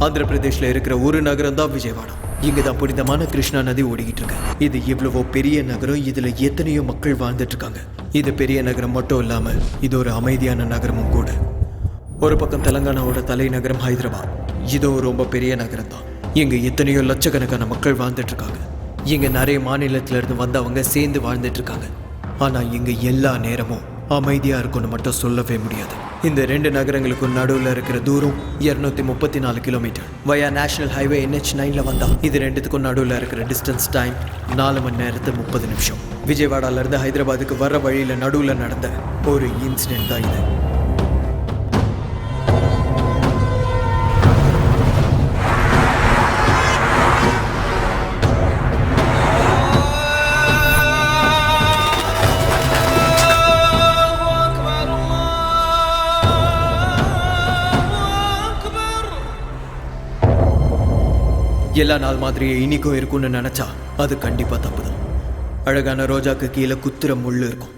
ஆந்திர பிரதேஷ்ல இருக்கிற ஒரு நகரம் தான் விஜயவாடா. இங்கதான் புனிதமான கிருஷ்ணா நதி ஓடிக்கிட்டு இருக்கு. இது இவ்வளவோ பெரிய நகரம், இதுல எத்தனையோ மக்கள் வாழ்ந்துட்டு இருக்காங்க. இது பெரிய நகரம் மட்டும் இல்லாம இது ஒரு அமைதியான நகரமும் கூட. ஒரு பக்கம் தெலங்கானாவோட தலைநகரம் ஹைதராபாத், இதுவும் ரொம்ப பெரிய நகரம் தான். இங்க எத்தனையோ லட்சக்கணக்கான மக்கள் வாழ்ந்துட்டு இருக்காங்க. இங்க நிறைய மாநிலத்துல இருந்து வந்தவங்க சேர்ந்து வாழ்ந்துட்டு இருக்காங்க. ஆனா இங்க எல்லா நேரமும் அமைதியா இருக்கும்னு மட்டும் சொல்லவே முடியாது. இந்த ரெண்டு நகரங்களுக்கும் நடுவில் இருக்கிற தூரம் 234 கிலோமீட்டர். வயா நேஷனல் ஹைவே NH9ல வந்தா இது ரெண்டுத்துக்கும் நடுவில் இருக்கிற டிஸ்டன்ஸ் டைம் 4 மணி நேரத்து 30 நிமிஷம். விஜயவாடால இருந்து ஹைதராபாத்துக்கு வர்ற வழியில நடுவில் நடந்த ஒரு இன்சிடென்ட் தான் இது. எல்லா நாள் மாதிரியே இனிக்கும் இருக்கும்னு நினைச்சா அது கண்டிப்பா தப்புதான். அழகான ரோஜாக்கு கீழே குத்துற முள்ளு இருக்கும்.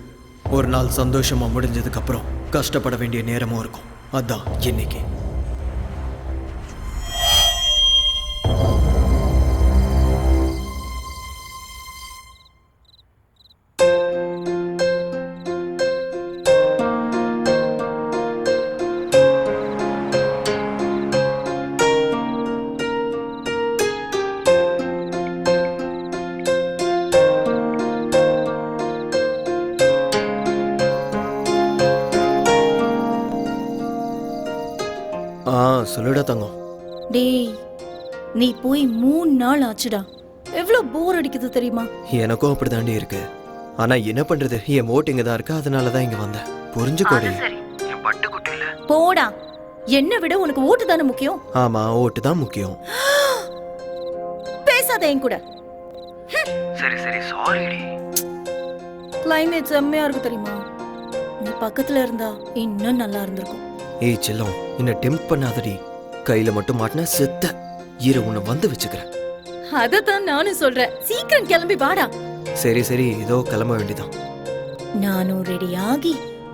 ஒரு நாள் சந்தோஷமா முடிஞ்சதுக்கு அப்புறம் கஷ்டப்பட வேண்டிய நேரமும் இருக்கும். அதான் இன்னைக்கு. சொல்லுடா தங்கம். டேய், நீ போய் 3 நாள் ஆச்சுடா. எவ்வளவு போர் அடிக்குது தெரியுமா? எனக்கும் அப்படிதாண்டி இருக்கு. ஆனா என்ன பண்றது, என் ஓட்டு இங்க தான் இருக்கு, அதனாலதான் இங்க வந்தேன். புரிஞ்சுக்கோடி. போடா, என்ன விட உனக்கு ஓட்டு தானே முக்கியம். ஆமா, ஓட்டு தான் முக்கியம். பேசாத என் கூட. சரி சரி, சாரிடி. கிளைமேட் செம்மையா இருக்கு தெரியுமா? நீ பக்கத்துல இருந்தா இன்னும் நல்லா இருந்திருக்கும். ஏய் செல்லம், என்ன டெம்ப்ட் பண்ணாதடி. கையில மட்டும் மாட்டின செத்த. இரு, உன்னை வந்து வச்சுக்கிறேன். அதத்தான் நானும் சொல்றேன். சீக்கிரம் கிளம்பி வாடா. சரி சரி, இதோ கிளம்ப வேண்டியதான். நானும் ரெடி ஆகி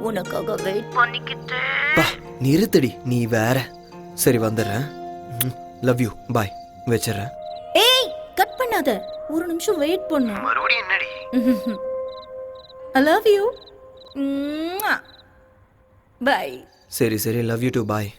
உனக்காக வெயிட் பண்ணிக்கிட்டேன். நிறுத்தடி, நீ வேற. சரி வந்துடுறேன். லவ் யூ, பாய். வச்சிடுறேன். ஏய், கட் பண்ணாத. ஒரு நிமிஷம் வெயிட் பண்ணு. மறுபடியும் என்னடி? I love you. Bye. சரி சரி, லவ் யூ டு, பாய்.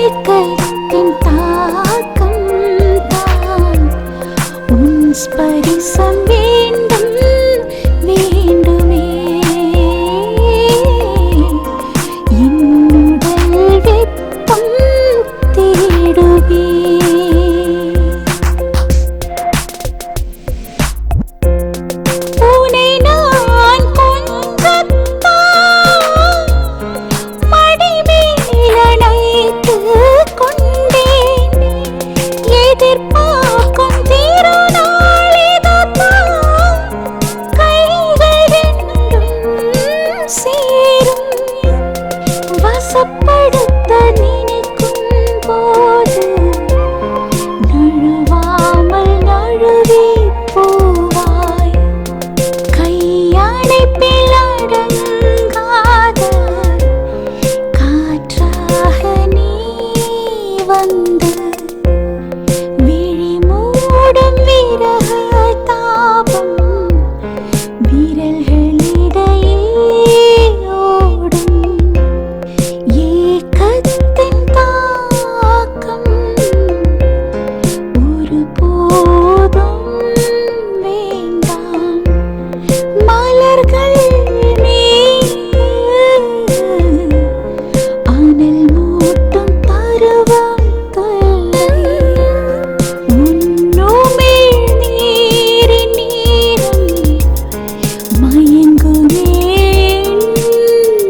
ஏக்கத்தின் தாக்கம் தான் உன் ஸ்பரிசம் வேண்டும் வேண்டுமே என்னுடல் வெப்பம் தேடுவே உனை நான் கொஞ்சத்தான் மடிமேல் அணைத்துக் கொண்டேன் எதிர்பார்க்கும் திருநாள் இதுதான் கைகள் ரெண்டும் சேரும் வசப்படுத்த நினைக்கும் போது நழுவாமல் நழுவி போவாய் கையணைப்பில் அடங்காத காற்றாக நீ வந்து விழி மூடும் விரக தாபம் விரல்களிடையே ஓடும் ஏக்கத்தின் தாக்கம் ஒருபோதும் வேண்டாம் மலர்கள் மேல் அனல் மூட்டும் பருவம் தொல்லை உன்னுமிழ் நீரின் நீரம் மயங்குமே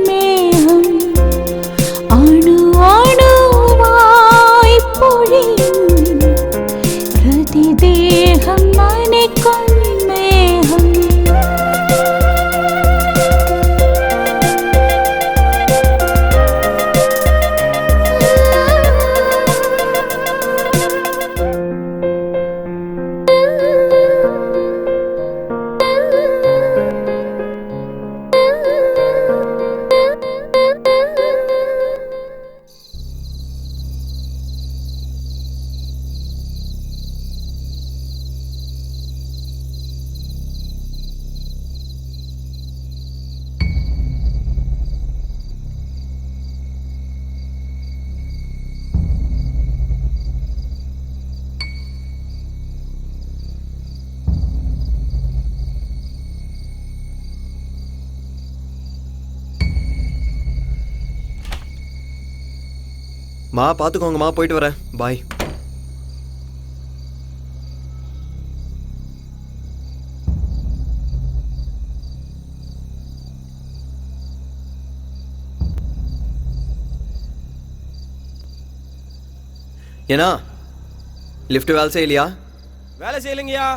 மேகம் அணு அணுவாய் பொழியும் பிரதி தேகம் நனைக்கும் மேகம் மா பார்த்துக்கோங்கம்மா, போயிட்டு வரேன். பாய். ஏன்னா லிஃப்ட் வேலை செய்யலையா? வேலை செய்யலைங்கய்யா.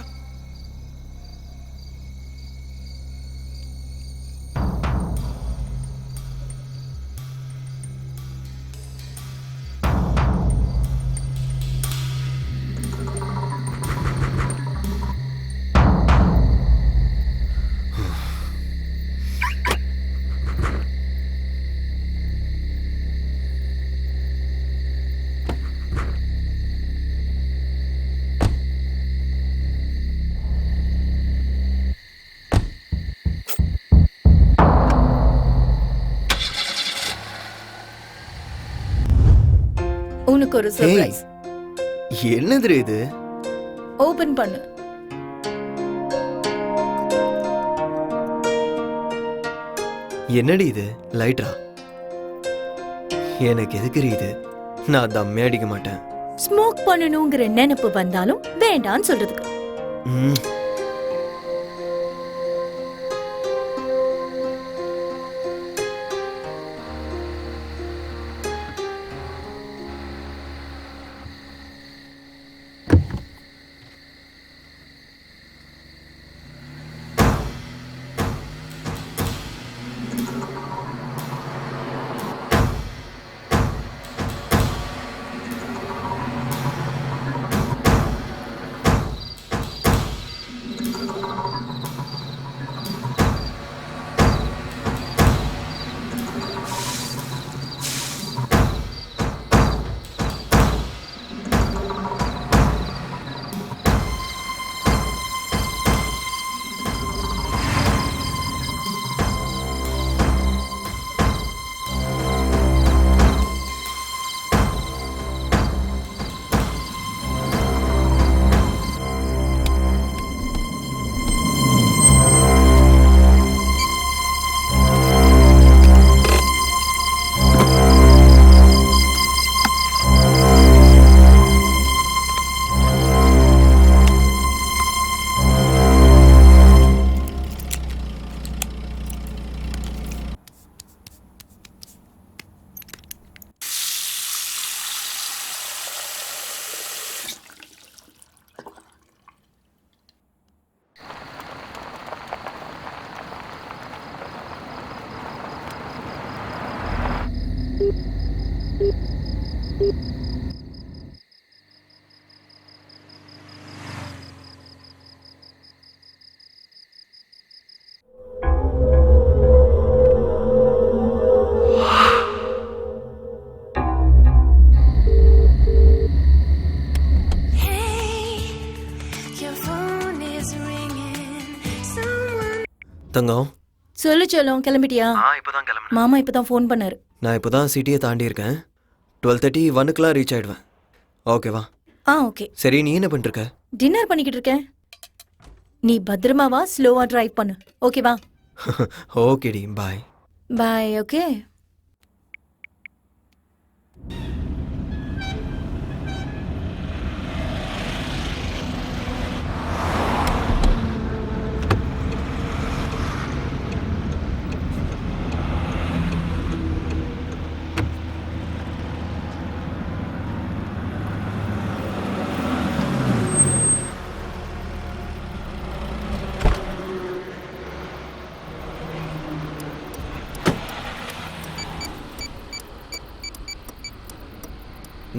உனக்கு ஒரு சர்ப்ரைஸ். என்னது இது? ஓபன் பண்ணு. என்னடி இது? லைட்டா? எனக்கு எதுக்கு இது? நான் தம்மே அடிக்க மாட்டேன். ஸ்மோக் பண்ணணுங்கிற நினைப்பு வந்தாலும் வேண்டான்னு சொல்றதுக்கு. ம். தங்கம், சொல்லு செல்லம், கிளம்பிட்டியா? இப்போதான் கிளம்புனேன். மாமா இப்பதான் ஃபோன் பண்ணாரு. நான் இப்போதான் சிட்டியை தாண்டி இருக்கேன். 12:30 1க்குலாம் ரீச் ஆயிடுவேன். ஓகேவா? ஓகே. சரி, நீ என்ன பண்ணிருக்க? டின்னர் பண்ணிக்கிட்டு இருக்கேன். நீ பத்திரமாவா, ஸ்லோவா டிரைவ் பண்ணு. ஓகேவா? ஓகேடி, பாய். பாய். ஓகே.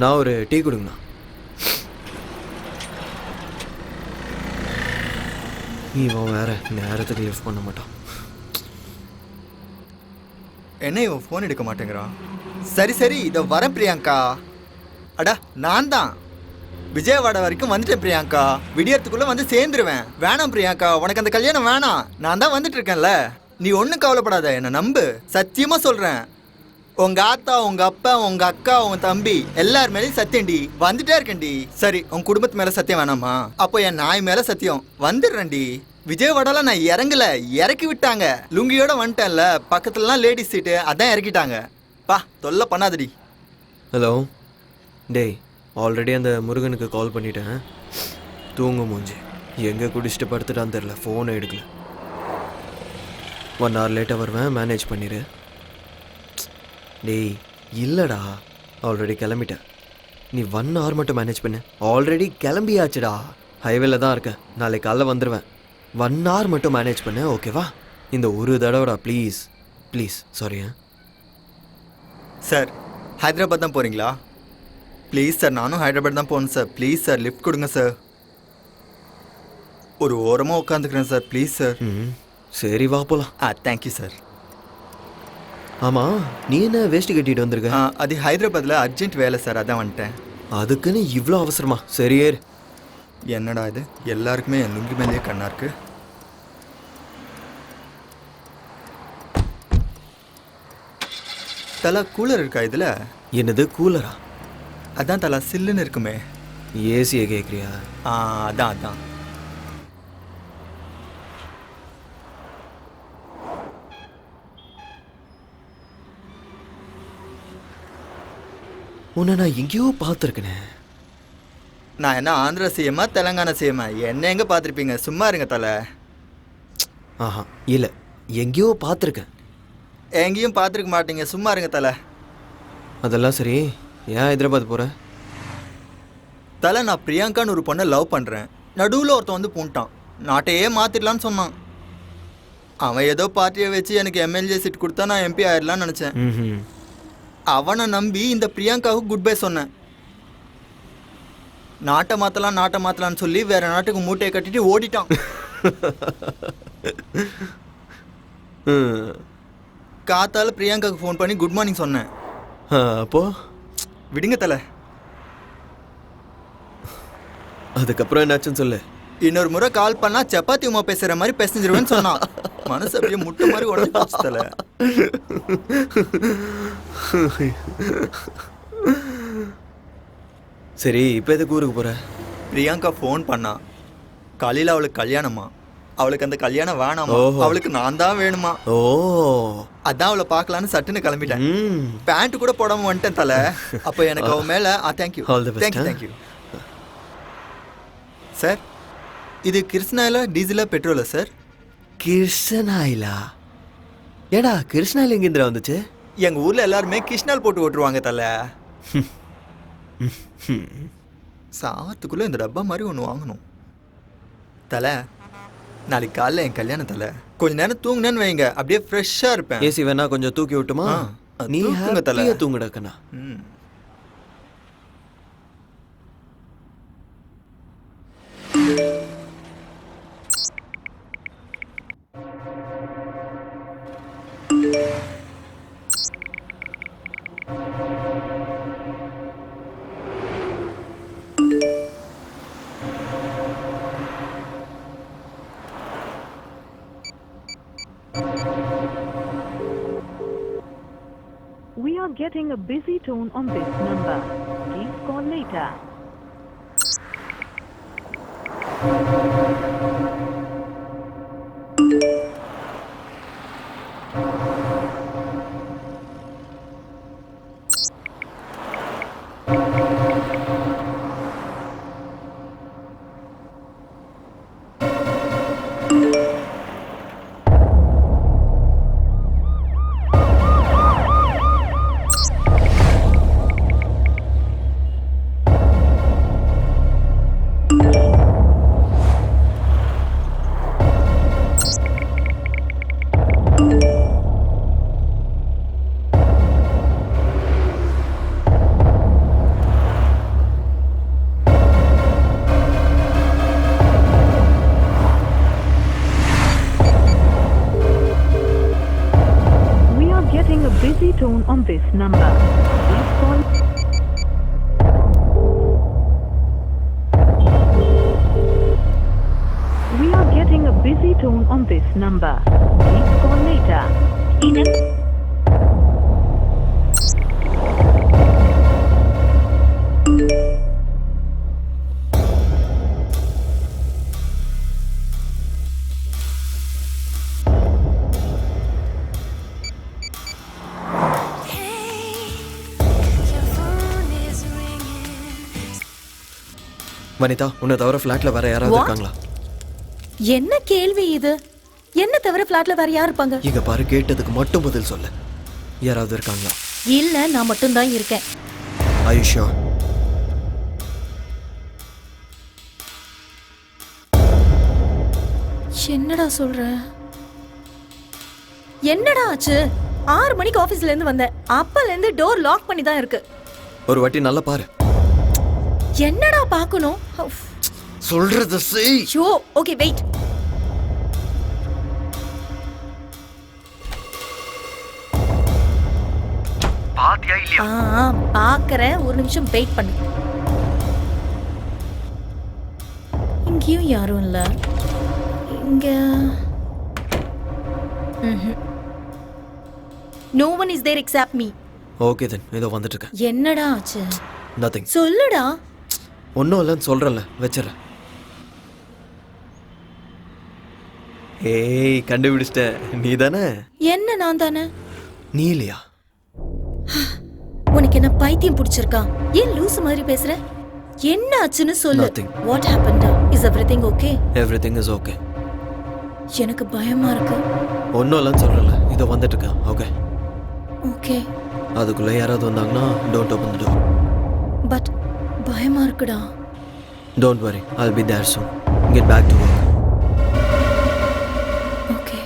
நான் ஒரு டீ கொடுங்கண்ணா. இவன் வேற நேரத்துக்கு லிஃப்ட் பண்ண மாட்டான். என்ன இவன் ஃபோன் எடுக்க மாட்டேங்கிறான்? சரி சரி, இதோ வரேன் பிரியாங்கா. அடா, நான் தான் விஜயவாடா வரைக்கும் வந்துட்டேன் பிரியாங்கா. விடியறதுக்குள்ள வந்து சேர்ந்துருவேன். வேணாம் பிரியாங்கா, உனக்கு அந்த கல்யாணம் வேணாம். நான் தான் வந்துட்டு இருக்கேன்ல. நீ ஒன்றும் கவலைப்படாத, என்னை நம்பு. சத்தியமா சொல்றேன். உங்க ஆத்தா, உங்க அப்பா, உங்க அக்கா, உங்க தம்பி எல்லார் மேலேயும் சத்தியம்டி. வந்துட்டே இருக்கேன்டி. சரி, உங்க குடும்பத்து மேல சத்தியம் வேணாமா? அப்போ என் நாய் மேல சத்தியம். வந்துடுறேன்டி. விஜயவாடால நான் இறங்கல, இறக்கி விட்டாங்க. லுங்கியோட வந்துட்டேன்ல, பக்கத்துலலாம் லேடிஸ் சீட்டு, அதான் இறக்கிட்டாங்க. பா, தொல்லை பண்ணாதடி. ஹலோ டேய், ஆல்ரெடி அந்த முருகனுக்கு கால் பண்ணிட்டேன். தூங்க மூஞ்சி எங்கே குடிச்சிட்டு படுத்துட்டான்னு தெரில, ஃபோனை எடுக்கல. 1 hour லேட்டாக வருவேன், மேனேஜ் பண்ணிடு. டேய் இல்லைடா, ஆல்ரெடி கிளம்பிட்டேன். நீ 1 hour மட்டும் மேனேஜ் பண்ணு. ஆல்ரெடி கிளம்பியாச்சுடா, ஹைவேல தான் இருக்கேன். நாளைக்கு காலைல வந்துடுவேன். 1 hour மட்டும் மேனேஜ் பண்ணு, ஓகேவா? இந்த ஒரு தடவைடா, please please. Sorry. Sir, Hyderabad தான் போகிறீங்களா? ப்ளீஸ் சார், நானும் ஹைதராபாத் தான் போகணும் சார். ப்ளீஸ் சார், லிஃப்ட் கொடுங்க சார். ஒரு ஓரமாக உட்காந்துக்கிறேன் சார், ப்ளீஸ் சார். சரி, வா போகலாம். Thank you sir. ஆமாம், நீ என்ன வேஷ்டி கட்டிட்டு வந்திருக்க? அது ஹைதராபாத்தில் அர்ஜென்ட் வேலை சார், அதான் வந்துட்டேன். அதுக்குன்னு இவ்வளோ அவசரமா? சரி ஏறு. என்னடா இது, எல்லாருக்குமே என் லுங்கி மேலேயே கண்ணா இருக்கு. தலா கூலர் இருக்கா இதில்? என்னது கூலரா? அதான் தலா சில்லுன்னு இருக்குமே. ஏசியை கேட்குறியா? அதான் அதான். உன்னை நான் எங்கேயோ பார்த்துருக்கேனே. நான் என்ன ஆந்திரா சிஎம்மா தெலங்கானா சிஎம்மா? என்ன எங்கே பார்த்துருப்பீங்க? சும்மா இருங்க தலை. ஆஹா இல்லை, எங்கேயோ பார்த்துருக்கேன். எங்கேயும் பார்த்துருக்க மாட்டீங்க, சும்மா இருங்க தலை. அதெல்லாம் சரி, ஏன் ஹைதராபாத் போகிற? தலை, நான் பிரியாங்கான்னு ஒரு பொண்ணை லவ் பண்ணுறேன். நடுவில் ஒருத்தன் வந்து பூண்டான். நாட்டையே மாற்றிடலான்னு சொன்னான். அவன் ஏதோ பார்ட்டியை வச்சு எனக்கு எம்எல்ஏ சீட் கொடுத்தா நான் எம்பி ஆயிடலான்னு நினச்சேன். அவனை நம்பி இந்த பிரியாங்காவுக்கு குட் பை சொன்னேன். நாட்டை மாற்றலான்னு சொல்லி வேற நாட்டுக்கு மூட்டையை கட்டிட்டு ஓடிட்டான். காத்தால பிரியாங்காவுக்கு ஃபோன் பண்ணி குட் மார்னிங் சொன்னேன். அப்போ விடுங்க தலை. அதுக்கப்புறம் என்னாச்சுன்னு சொல்லு. இன்னொரு முறை கால் பண்ணா சப்பாத்தி உமா பேசுற மாதிரி பேசிஞ்சிருவேன்னு சொன்னான். மனசு அப்படியே முட்டை மாதிரி உடஞ்சு போச்சு தலை. சரி, இப்போ எதுக்கு ஊருக்கு போற? பிரியாங்கா ஃபோன் பண்ணா. காலையில் அவளுக்கு கல்யாணமா. அவளுக்கு அந்த கல்யாணம் வேணாமா, அவளுக்கு நான் தான் வேணுமா. ஓ, அதான் அவளை பார்க்கலான்னு சட்டுன்னு கிளம்பிட்டேன். பேண்ட் கூட போடாம வந்துட்டேன் தலை. அப்போ எனக்கு அவன் மேலே தேங்க்யூ தேங்க்யூ தேங்க்யூ சார். இது கிருஷ்ணாயிலா டீசலா பெட்ரோலா சார்? கிருஷ்ணாயிலா? ஏடா கிருஷ்ணாயில் எங்கேந்திரா வந்துச்சு? எங்கள் ஊரில் எல்லாருமே கிருஷ்ணால் போட்டு ஓட்டுருவாங்க தலை. சாத்துக்குள்ளே இந்த டப்பா மாதிரி ஒன்று வாங்கணும் தலை. நாளைக்கு காலைல என் கல்யாணம் தலை. கொஞ்ச நேரம் தூங்குனேன்னு வைங்க, அப்படியே ஃப்ரெஷ்ஷாக இருப்பேன். ஏசி வேணா கொஞ்சம் தூக்கி விட்டுமா? நீ தூங்குங்க தலை. தூங்குடா கண்ணா. getting a busy tone on this number. Please call later. Busy tone on this number. Please call. We are getting a busy tone on this number. Please call later. Vanitha, உன்னை தவிர ஃப்ளாட்ல வேற யாராவது இருக்காங்களா? என்ன கேள்வி இது? என்ன தவிர ஃப்ளாட்ல வேற யார் இருப்பாங்க? இங்க பாரு, கேட்டதுக்கு மட்டும் பதில் சொல்லு. யாராவது இருக்காங்களா? இல்ல, நான் மட்டும் தான் இருக்கேன். ஆயுஷா, என்னடா சொல்ற? என்னடா ஆச்சு? 6 மணிக்கு ஆபீஸ்ல இருந்து வந்தேன். அப்பல இருந்து டோர் லாக் பண்ணி தான் இருக்கு. ஒரு வாட்டி நல்லா பாரு. என்னடா பார்க்கணும்? சொல்றது செய். Show, okay wait. பாத்தியா இல்லையா? பார்க்கறேன், ஒரு நிமிஷம் வெயிட் பண்ணு. இங்கேயும் யாரும் இல்ல. இங்க no one is there except me. Okay then, இதோ வந்துட்டு இருக்கேன். என்னடா ஆச்சு? நதிங். சொல்லுடா. ஒன்றும் இல்லைன்னு சொல்கிறேன்ல, வச்சிடறேன். ஏய், கண்டுபிடிச்சிட்ட. நீ தானே? என்ன நான் தானே? நீ இல்லையா? உனக்கு என்ன பைத்தியம் பிடிச்சிருக்கா? ஏன் லூசு மாதிரி பேசுற? என்ன ஆச்சுன்னு சொல்லு. Nothing. What happened? Is everything okay? Everything is okay. எனக்கு பயமா இருக்கு. ஒன்றும் இல்லைன்னு சொல்கிறேன்ல, இதோ வந்துட்டு இருக்கேன். Okay okay. அதுக்குள்ளே யாராவது வந்தாங்கன்னா don't open the door. But பயமா இருக்குடா. Don't worry, I'll be there soon. Get back to work. Okay.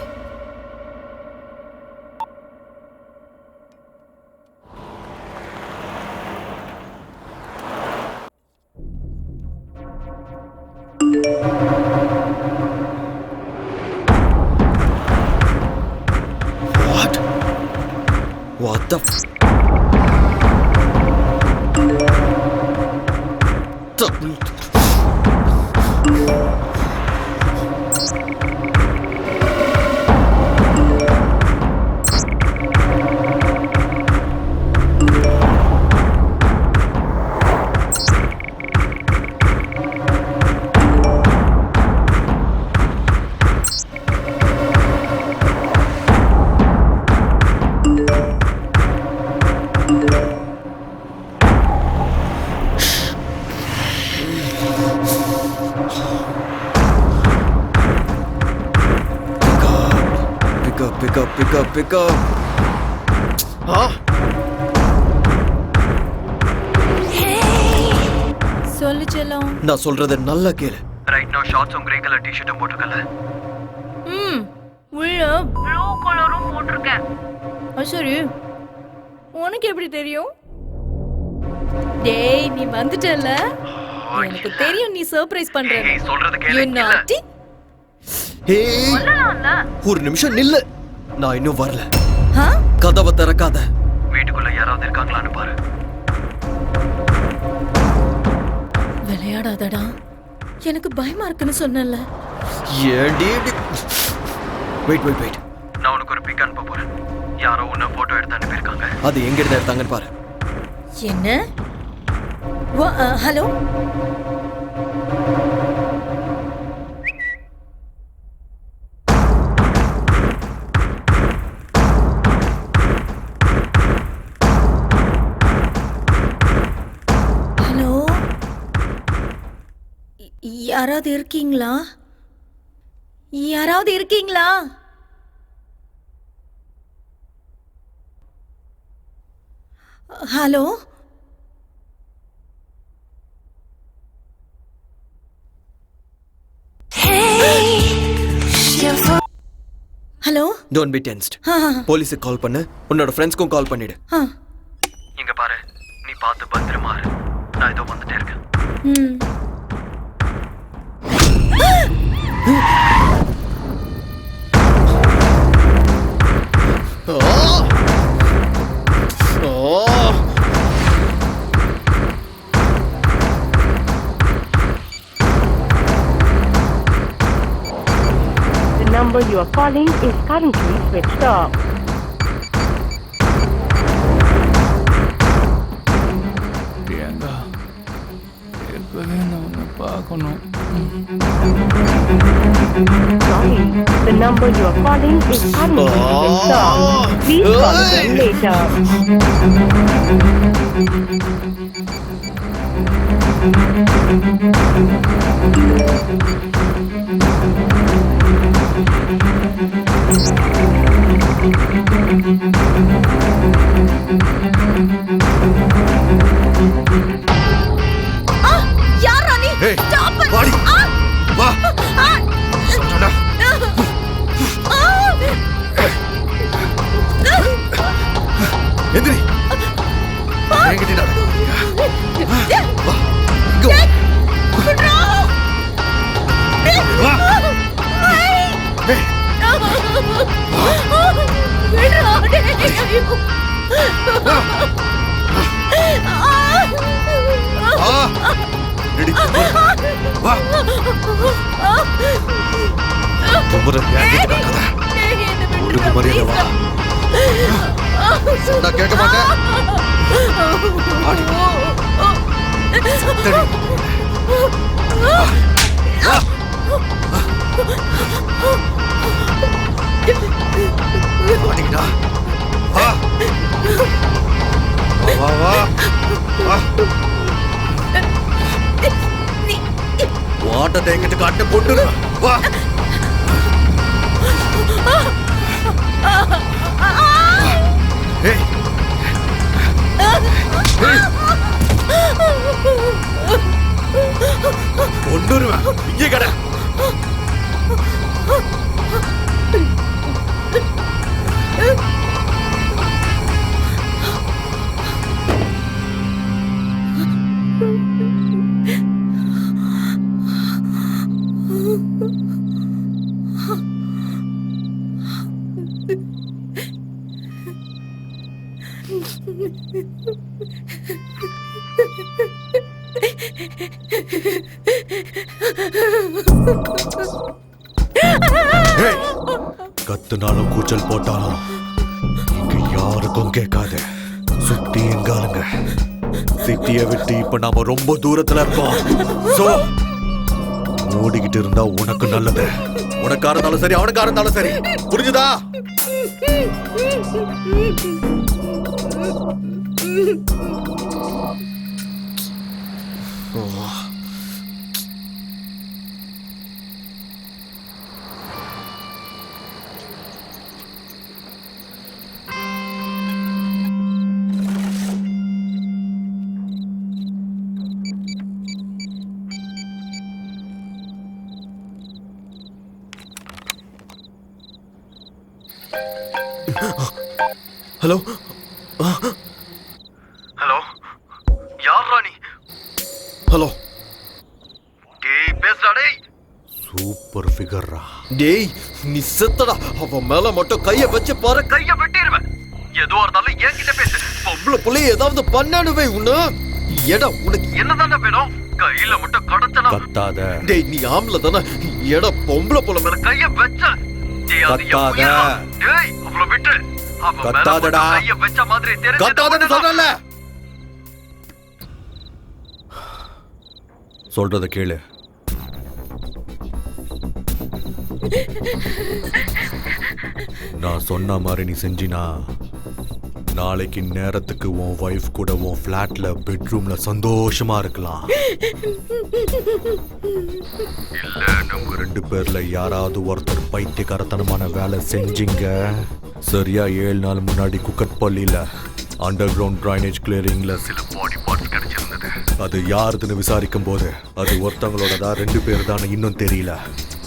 What the f... Pick up. சொல்லு செல்லம். நான் சொல்றத நல்லா கேளு. Right now ஷார்ட்ஸும் grey colour டி-ஷர்ட்டும் போட்டுக்கல. உள்ள ப்ளூ கலரும் போட்டிருக்கேன். சரி, உனக்கு எப்படி தெரியும்? டேய், நீ வந்துட்டல. எனக்கு தெரியும் நீ சர்ப்ரைஸ் பண்ற. நீ சொல்றது கேளு. You naughty. ஏய், ஒரு நிமிஷம் நில்லு. நான் இன்னும் வரல. கதவை திறக்காத. வீட்டுக்குள்ள யாராவது இருக்காங்களான்னு பாரு. விளையாடாதடா. எனக்கு பயமா இருக்குன்னு சொன்னல. ஏண்டி? வெயிட். நான் உனக்கு ஒரு பிக் அனுப்ப போறேன். யாரோ உன்னை போட்டோ எடுத்து அனுப்பியிருக்காங்க. அது எங்க இருந்து எடுத்தாங்கன்னு பாரு. என்ன? ஹலோ, ஹலோ, யாராவது இருக்கீங்களா? யாராவது இருக்கீங்களா? Hello, hello. Don't be tensed. போலீஸுக்கு கால் பண்ணு, உன்னோட ஃப்ரெண்ட்ஸ்க்கும் கால் பண்ணிடு. இங்க பாரு, நீ பார்த்து பத்திரமா இரு. நான் இதோ வந்துட்டே இருக்கேன். The number you are calling is currently switched off. Priyanka, எப்பவே நான் உன்னை பார்க்கணும். Sorry, the number you are calling is currently switched off. Please call again later. யாரா நீ? ஏய், Stop it. வாடி. வா. சொல்றேன்டா. எந்திரி. என்கிட்ட நட. வா. இங்க வா. வா. ஏய், வா. ரெடி. வா. ஒவ்வொரு என்கிட்ட நடக்காத. ஒழுங்கு மரியாதை வா. சொன்னா கேட்க மாட்டேன். ஆடி. சத்தடி. வா. வா. ஆடிடா. வா. வா வா வா. வாட்டத்தை எங்கிட்ட காட்ட போட்டு வா. ஏய். ஏய். ஒண்ணுருவா இங்கே கடை. கத்துனாலும் கூச்சல் போட்டாலும் இங்க யாருக்கும் கேட்காது. சுத்தி எங்காலுங்க. சிட்டியை விட்டு இப்ப நாம ரொம்ப தூரத்துல இருக்கோம். சோ ஓடிக்கிட்டு இருந்தா உனக்கு நல்லது. உனக்கா இருந்தாலும் சரி, அவனுக்கா இருந்தாலும் சரி. புரிஞ்சுதா? ஹலோ ஹலோ, யார் ராணி? ஹலோ. டேய் பேசுடா டேய். சூப்பர் ஃபிகர்ரா. டேய் நீ செத்தடா. அவன் மேல மட்டும் கைய வச்சு பாரு, கைய வெட்டிடுவேன். எதுவா இருந்தாலும் என்கிட்ட பேசு. பொம்பளை புள்ளை ஏதாவது பண்ணானுவே உன்ன. எடா உனக்கு என்னதானே வேணும்? கையில மட்டும் கடத்தனா கத்தாத. டேய் நீ ஆம்பளை தானே. எடா பொம்பளை புள்ள மேல கைய வச்ச கத்தாத. கத்தாதடா. கத்தாதன்னு சொல்றல. சொல்றத கேளு. நான் சொன்ன மாதிரி நீ செஞ்சினா நாளைக்கு நேரத்துக்கு உன் வைஃப் கூட உன் ஃபிளாட்ல பெட்ரூம்ல சந்தோஷமா இருக்கலாம். இல்ல நம்ம 2 பேர்ல யாராவது ஒருத்தர் பைத்தியக்காரத்தனமான வேலை செஞ்சீங்க. சரியா 7 நாள் முன்னாடி குக்கட்பள்ளியில அண்டர் கிரவுண்ட் ட்ரைனேஜ் கிளியரிங்ல சில பாடி பார்ட்ஸ் கிடைச்சிருந்தது. அது யாருதுன்னு விசாரிக்கும் போது அது ஒருத்தவங்களோடதா 2 பேர் தான் இன்னும் தெரியல.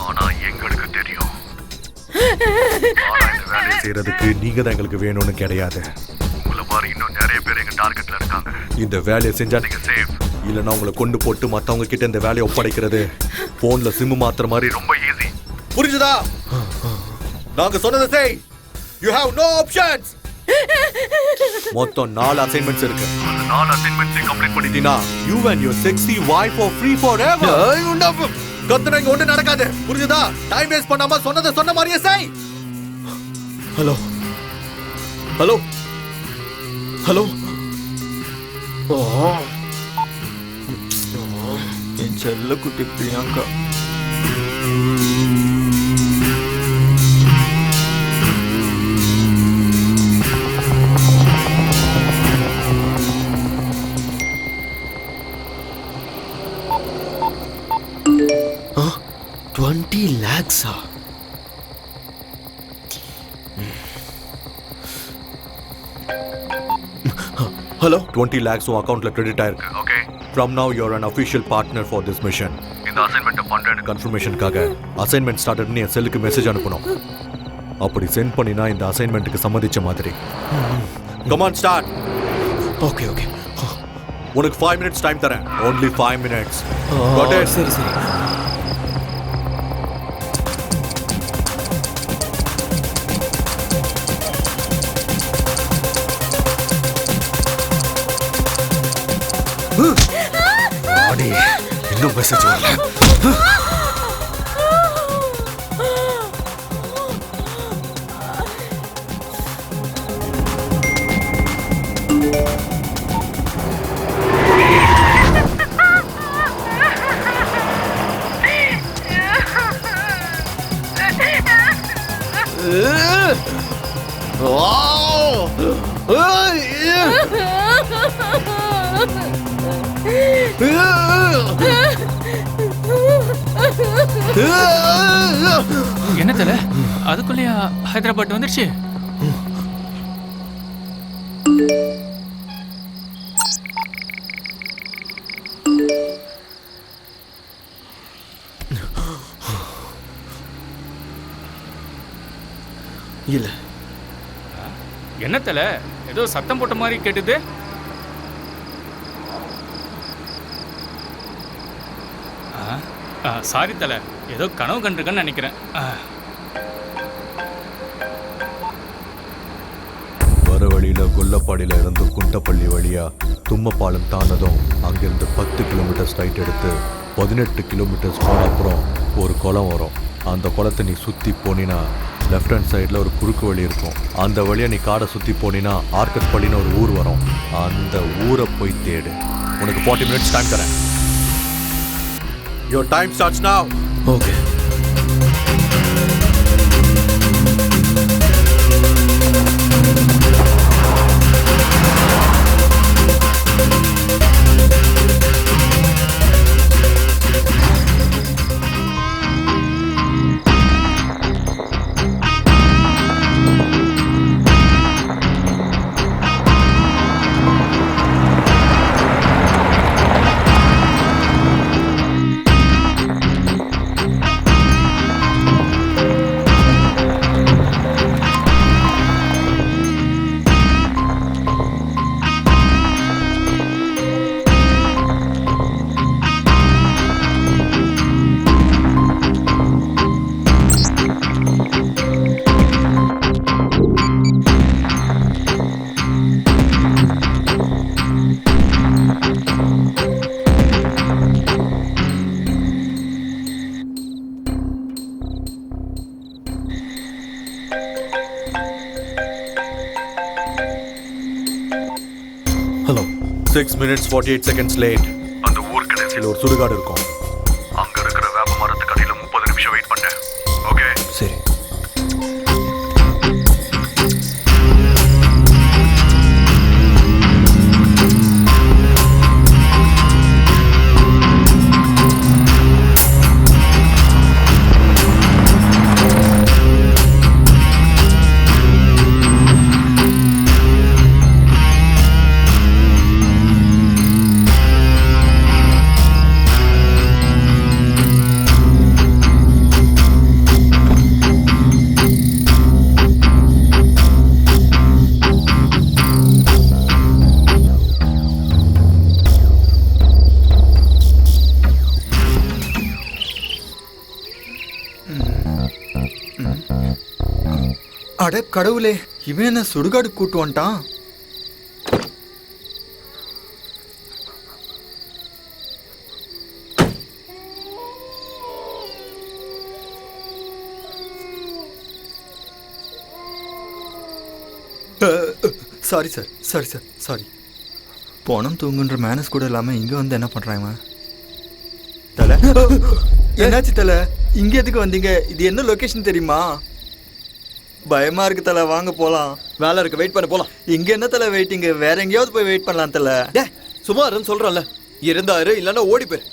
ஆனா எங்களுக்கு தெரியும். வேலை செய்யறதுக்கு நீங்க தான் எங்களுக்கு வேணும்னு கிடையாது. உங்களை மாதிரி இன்னும் நிறைய பேர் எங்க டார்கெட்ல இருக்காங்க. இந்த வேலையை செஞ்சா நீங்க சேஃப். இல்லைன்னா உங்களை கொண்டு போட்டு மத்தவங்க கிட்ட இந்த வேலையை ஒப்படைக்கிறது போன்ல சிம் மாத்துற மாதிரி ரொம்ப ஈஸி. புரிஞ்சுதா? நாங்க சொன்னதை செய். You have no options. மொத்தம் 4 அசைன்மெண்ட்ஸ் இருக்கு. அந்த 4 அசைன்மெண்ட்ஸ் கம்ப்ளீட் பண்ணிட்டீனா you and your sexy wife are free forever. கத்துனா இங்க ஒண்ணு நடக்காது. புரிஞ்சுதா? டைம் வேஸ்ட் பண்ணாம சொன்னதை சொன்ன மாதிரியே செய். Hello hello hello. என் செல்ல குட்டி பிரியங்கா. $20 lakhs. Hello? 20 lakhs உன் அக்கவுண்ட்ல கிரெடிட் ஆயிருக்கு. Okay. From now you're an official partner for this mission. இந்த அசைன்மென்ட் பண்றேன்னு கன்ஃபர்மேஷனுக்காக அசைன்மென்ட் ஸ்டார்டட்னு என் செல்லுக்கு மெசேஜ் அனுப்பணும். அப்படி சென்ட் பண்ணினா இந்த அசைன்மென்ட்க்கு சம்மதிச்ச மாதிரி. Come on start. Okay okay. உனக்கு 5 minutes டைம் தரேன். Only 5 minutes. Got it? சரி சரி. இன்னும் மெசேஜ் வரல. என்ன தல அதுக்குள்ளேயா ஹைதராபாத் வந்துருச்சு? இல்ல. என்ன தல ஏதோ சத்தம் போட்ட மாதிரி கேட்டுது? சாரி தல, ஏதோ கனவு கண்டிருக்கேன்னு நினைக்கிறேன். வர வழியில கொல்லப்பாடியில இருந்து குண்டப்பள்ளி வழியா தும்மப்பாலம் தாண்டதும் அங்கிருந்து 10 கிலோமீட்டர் ஸ்ட்ரைட் எடுத்து 18 கிலோமீட்டர்ஸ் போன அப்புறம் ஒரு குளம் வரும். அந்த குளத்தை நீ சுற்றி போனினா லெஃப்ட் ஹேண்ட் சைடில் ஒரு குறுக்கு வழி இருக்கும். அந்த வழியை நீ காடை சுற்றி போனினா ஆர்கட்பள்ளின்னு ஒரு ஊர் வரும். அந்த ஊரை போய் தேடு. உனக்கு 40 minutes டைம் தரேன். Your time starts now. Okay. 6 minutes 48 seconds late. அந்த ஊர் கடைசியில் ஒரு சுடுகாடு இருக்கும். அங்க இருக்கிற வேப்ப மரத்துக்கு அடியில 30 நிமிஷம் வெயிட் பண்ணேன். ஓகே சரி. அட கடவுளே, இவன் என்ன சுடுகாடு கூட்டு வந்துட்டான்? Sorry sir, sorry sir, sorry. போனம் தூங்குன்ற மேனஸ் கூட இல்லாமல் இங்கே வந்து என்ன பண்ணுறாங்க? தலை, என்னாச்சு தலை? இங்கே எதுக்கு வந்தீங்க? இது என்ன லொக்கேஷன் தெரியுமா? பயமா இருக்கு தலை, வாங்க போலாம். வேலை இருக்கு, வெயிட் பண்ண போலாம். இங்க என்ன தலை வெயிட்டிங்? வேற எங்கேயாவது போய் வெயிட் பண்ணலாம் தலை. டே சும்மா இருன்னு சொல்றேன்ல. இருந்தாரு இல்லைன்னா ஓடி போயிரு.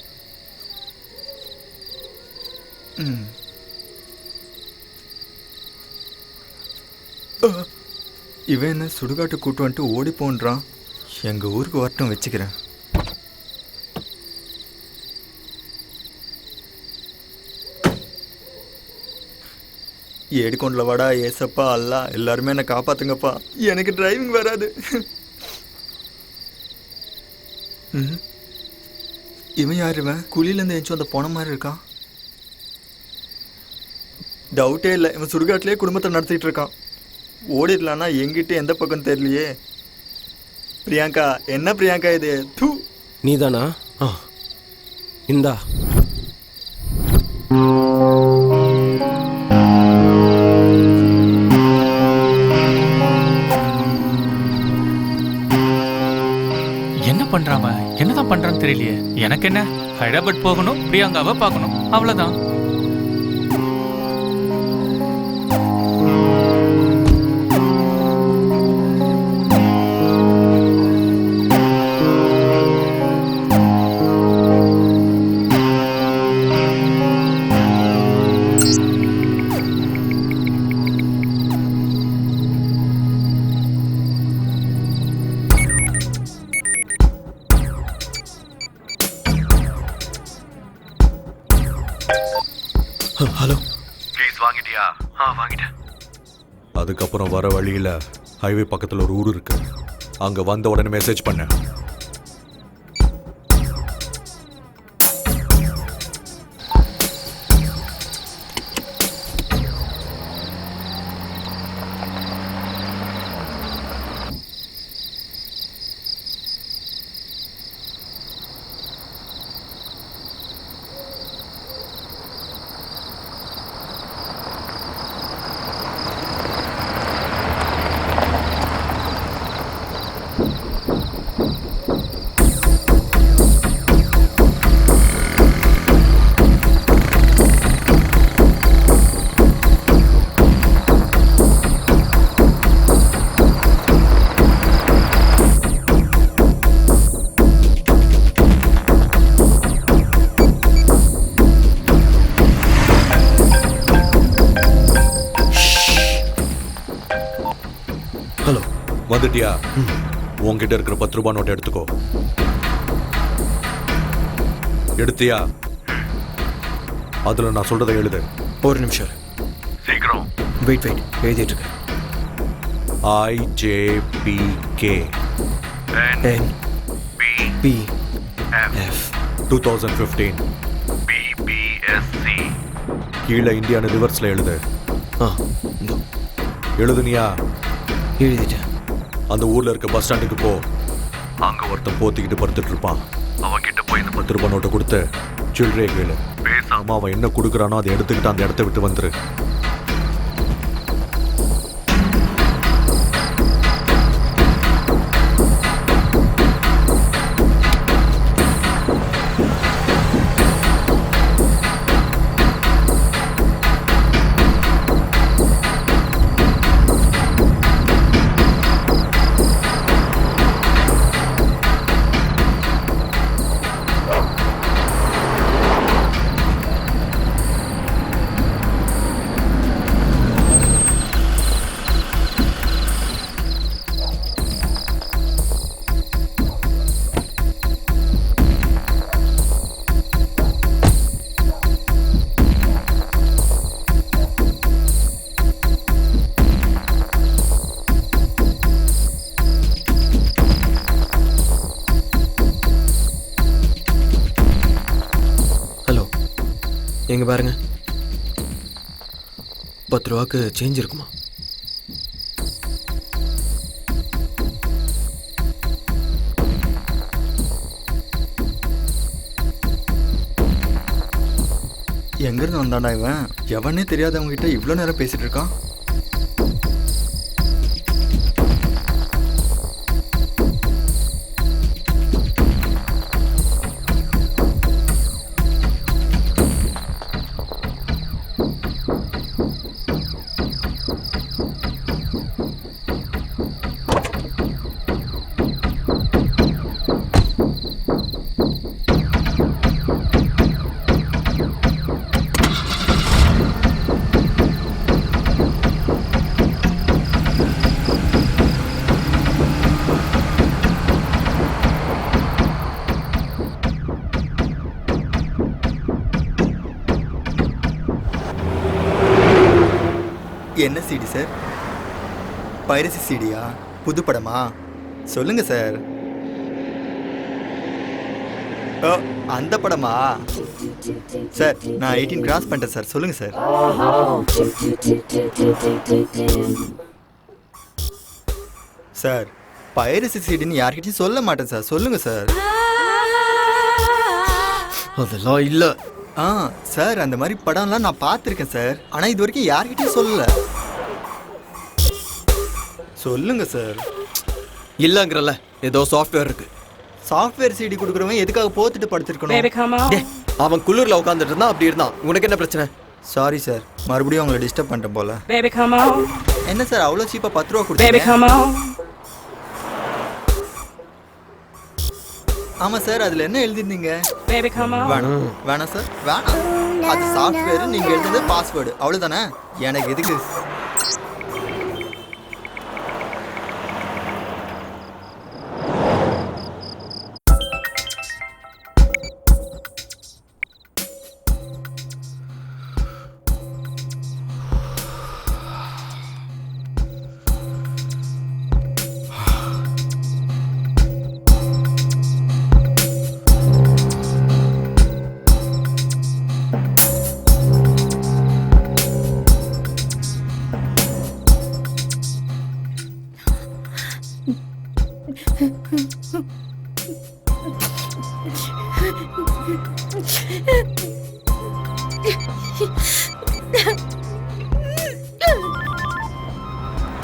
இவன் என்ன சுடுகாட்டு கூட்டு வந்துட்டு ஓடி போன்றான். எங்க ஊருக்கு வரட்டும், வச்சுக்கிறேன். ஏடிக்கொண்டல வாடா ஏசப்பா அல்லா, எல்லாருமே என்னை காப்பாத்துங்கப்பா, எனக்கு டிரைவிங் வராது. இவன் யார்? இவன் குழியிலேருந்து எழுந்தும் அந்த போன மாதிரி இருக்கான். டவுட்டே இல்லை, இவன் சுடுகாட்டிலே குடும்பத்தை நடத்திட்டு இருக்கான். ஓடிடலான்னா எங்கிட்ட எந்த பக்கம் தெரியலையே. பிரியங்கா, என்ன பிரியங்கா இது? தூ, நீதானா? இந்தா. என்ன பண்றாங்க, என்னதான் பண்றான்னு தெரியலையே. எனக்கு என்ன, ஹைதராபாத் போகணும், பிரியங்காவை பார்க்கணும், அவ்வளவுதான். ஹலோ, ப்ளீஸ் வாங்கிட்டியா? வாங்கிட்டேன். அதுக்கப்புறம் வர வழியில் ஹைவே பக்கத்தில் ஒரு ஊர் இருக்கு. அங்கே வந்த உடனே மெசேஜ் பண்ணேன். ஹலோ, வந்துட்டியா? உங்ககிட்ட இருக்கிற 10 ரூபாய் நோட்டை எடுத்துக்கோ. எடுத்தியா? அதில் நான் சொல்றதை எழுது. ஒரு நிமிஷம் சீக்கிரம். வெயிட், எழுதிட்டு இருக்கேன். IJPK NPF 2015 BBSC. கீழே இந்தியான்னு ரிவர்ஸில் எழுது. எழுதுனியா? எழுதிட்டேன். அந்த ஊர்ல இருக்க பஸ் ஸ்டாண்டுக்கு போ. அங்க ஒருத்தன் போத்திக்கிட்டு படுத்துட்டு இருப்பான். அவன்கிட்ட போய் இந்த 10 ரூபாய் நோட்டை கொடுத்து சில்லறையை கேளு. பேசாம அவன் என்ன கொடுக்குறானோ அதை எடுத்துக்கிட்டு அந்த இடத்த விட்டு வந்துரு. எங்க பாருங்க, 10 ரூபாய்க்கு சேஞ்ச் இருக்குமா? எங்கேருந்து வந்தாண்டா இவன்? எவனே தெரியாதவங்க கிட்ட இவ்வளோ நேரம் பேசிட்டு இருக்கான். என்ன சிடி சார்? பைரசி சிடியா? புது படமா? சொல்லுங்க சார். ஓ, அந்த படமா? சார் நான் 18 கிராஸ் பண்ணிட்டேன் சார். சொல்லுங்க சார். சார் பைரசி சிடின்னு யார்கிட்டயும் சொல்ல மாட்டேன் சார். சொல்லுங்க சார். அதெல்லாம் இல்லை. சார் அந்த மாதிரி படம்லாம் நான் பார்த்துருக்கேன் சார். ஆனால் இது வரைக்கும் யார்கிட்டயும் சொல்லல. சொல்லுங்க சார். இல்லைங்கிறல்ல, ஏதோ சாஃப்ட்வேர் இருக்கு. சாஃப்ட்வேர் சிடி கொடுக்குறவன் எதுக்காக போத்துட்டு படுத்திருக்கணும்? அவன் குளிரில் உட்காந்துட்டு இருந்தான், அப்படி இருந்தான். உனக்கு என்ன பிரச்சனை? சாரி சார், மறுபடியும் உங்களை டிஸ்டர்ப் பண்ணிட்டேன் போல. என்ன சார் அவ்வளோ சீப்பாக 10 ரூபா கொடுத்தீங்க? ஆமாம் சார், அதில் என்ன எழுதிருந்தீங்க? வேணாம் வேணாம் சார், வேணாம். அது சாஃப்ட்வேர், நீங்கள் எழுதுனது பாஸ்வேர்டு, அவ்வளோதானே. எனக்கு எதுக்கு?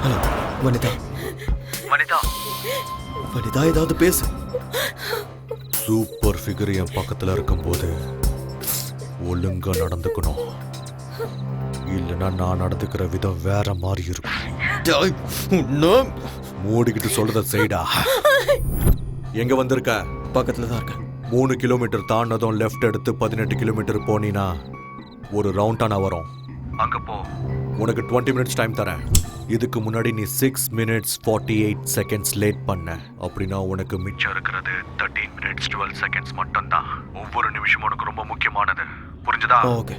ஹலோ வனிதா. வனிதா, வனிதா ஏதாவது பேசு. சூப்பர் ஃபிகர் என் பக்கத்தில் இருக்கும்போது ஒழுங்கா நடந்துக்கணும், இல்லைன்னா நான் நடந்துக்கிற விதம் வேற மாதிரி இருக்கும். மூடிக்கிட்டு சொல்றத செய்டா. எங்க வந்திருக்க? பக்கத்துல தான் இருக்கேன். 3 கிலோமீட்டர் தாண்டதும் லெஃப்ட் எடுத்து 18 கிலோமீட்டர் போனீன்னா ஒரு ரவுண்டானா வரும், அங்க போ. உனக்கு 20 மினிட்ஸ் டைம் தரேன். இதுக்கு முன்னாடி நீ 6 minutes 48 seconds லேட் பண்ண. அப்படின்னா உனக்கு மிச்சம் இருக்கிறது 13 minutes 12 seconds மட்டும்தான். ஒவ்வொரு நிமிஷமும் உனக்கு ரொம்ப முக்கியமானது, புரிஞ்சுதா? ஓகே.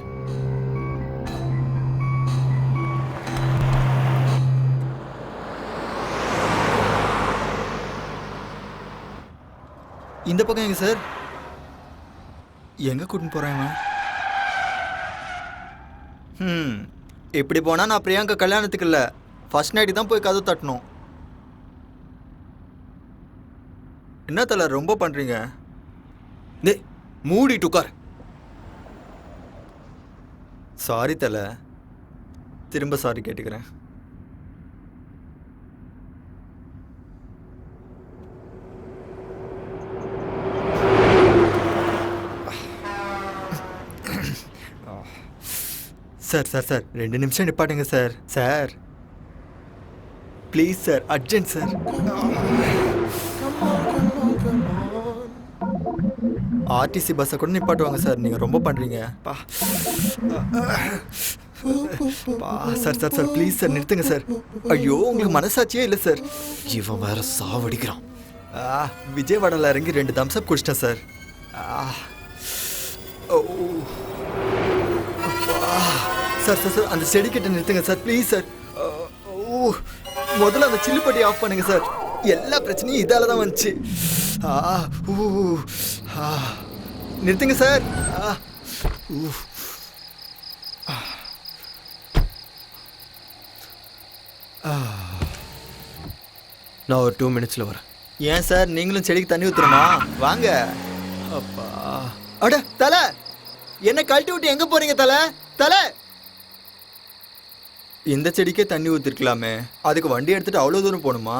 இந்த பக்கம் எங்க சார்? எங்க கூட்டின்னு போறேன்? இப்படி போனா நான் பிரியாங்கா கல்யாணத்துக்கு இல்லை, ஃபர்ஸ்ட் நைட்டு தான் போய் கதவு தட்டணும். என்ன தல ரொம்ப பண்றீங்க? டேய் மூடிட்டு உட்கார். சாரி தல, திரும்ப சாரி கேட்டுக்கிறேன். சார் சார் சார் 2 நிமிஷம் நிப்பாட்டுங்க sir. Sir please sir, urgent sir. RTC பஸ்ஸை கூட நிப்பாட்டுவாங்க சார், நீங்கள் ரொம்ப பண்ணுறீங்க. Sir sir sir please sir நிறுத்துங்க சார். ஐயோ உங்களுக்கு மனசாட்சியே இல்லை சார். இவன் வேற சாவடிக்கிறான். விஜயவாடாவில் இறங்கி 2 தம்ஸ்அப் குடிச்சிட்டேன் சார். சார் சார் சார் அந்த செடி கிட்ட நிறுத்துங்க சார் ப்ளீஸ் சார். முதல்ல அந்த சில்லுப்பட்டி ஆஃப் பண்ணுங்க சார். எல்லா பிரச்சனையும் இதால தான் வந்துச்சு. நிறுத்துங்க சார். நான் ஒரு 2 மினிட்ஸில் வரேன். ஏன் சார் நீங்களும் செடிக்கு தண்ணி ஊத்துறமா? வாங்க. அப்பா, அட தலை, என்ன கழட்டி விட்டு எங்க போறீங்க தலை? தலை, இந்த செடிக்கே தண்ணி ஊத்திருக்கலாமே, அதுக்கு வண்டி எடுத்துட்டு அவ்வளோ தூரம் போகணுமா?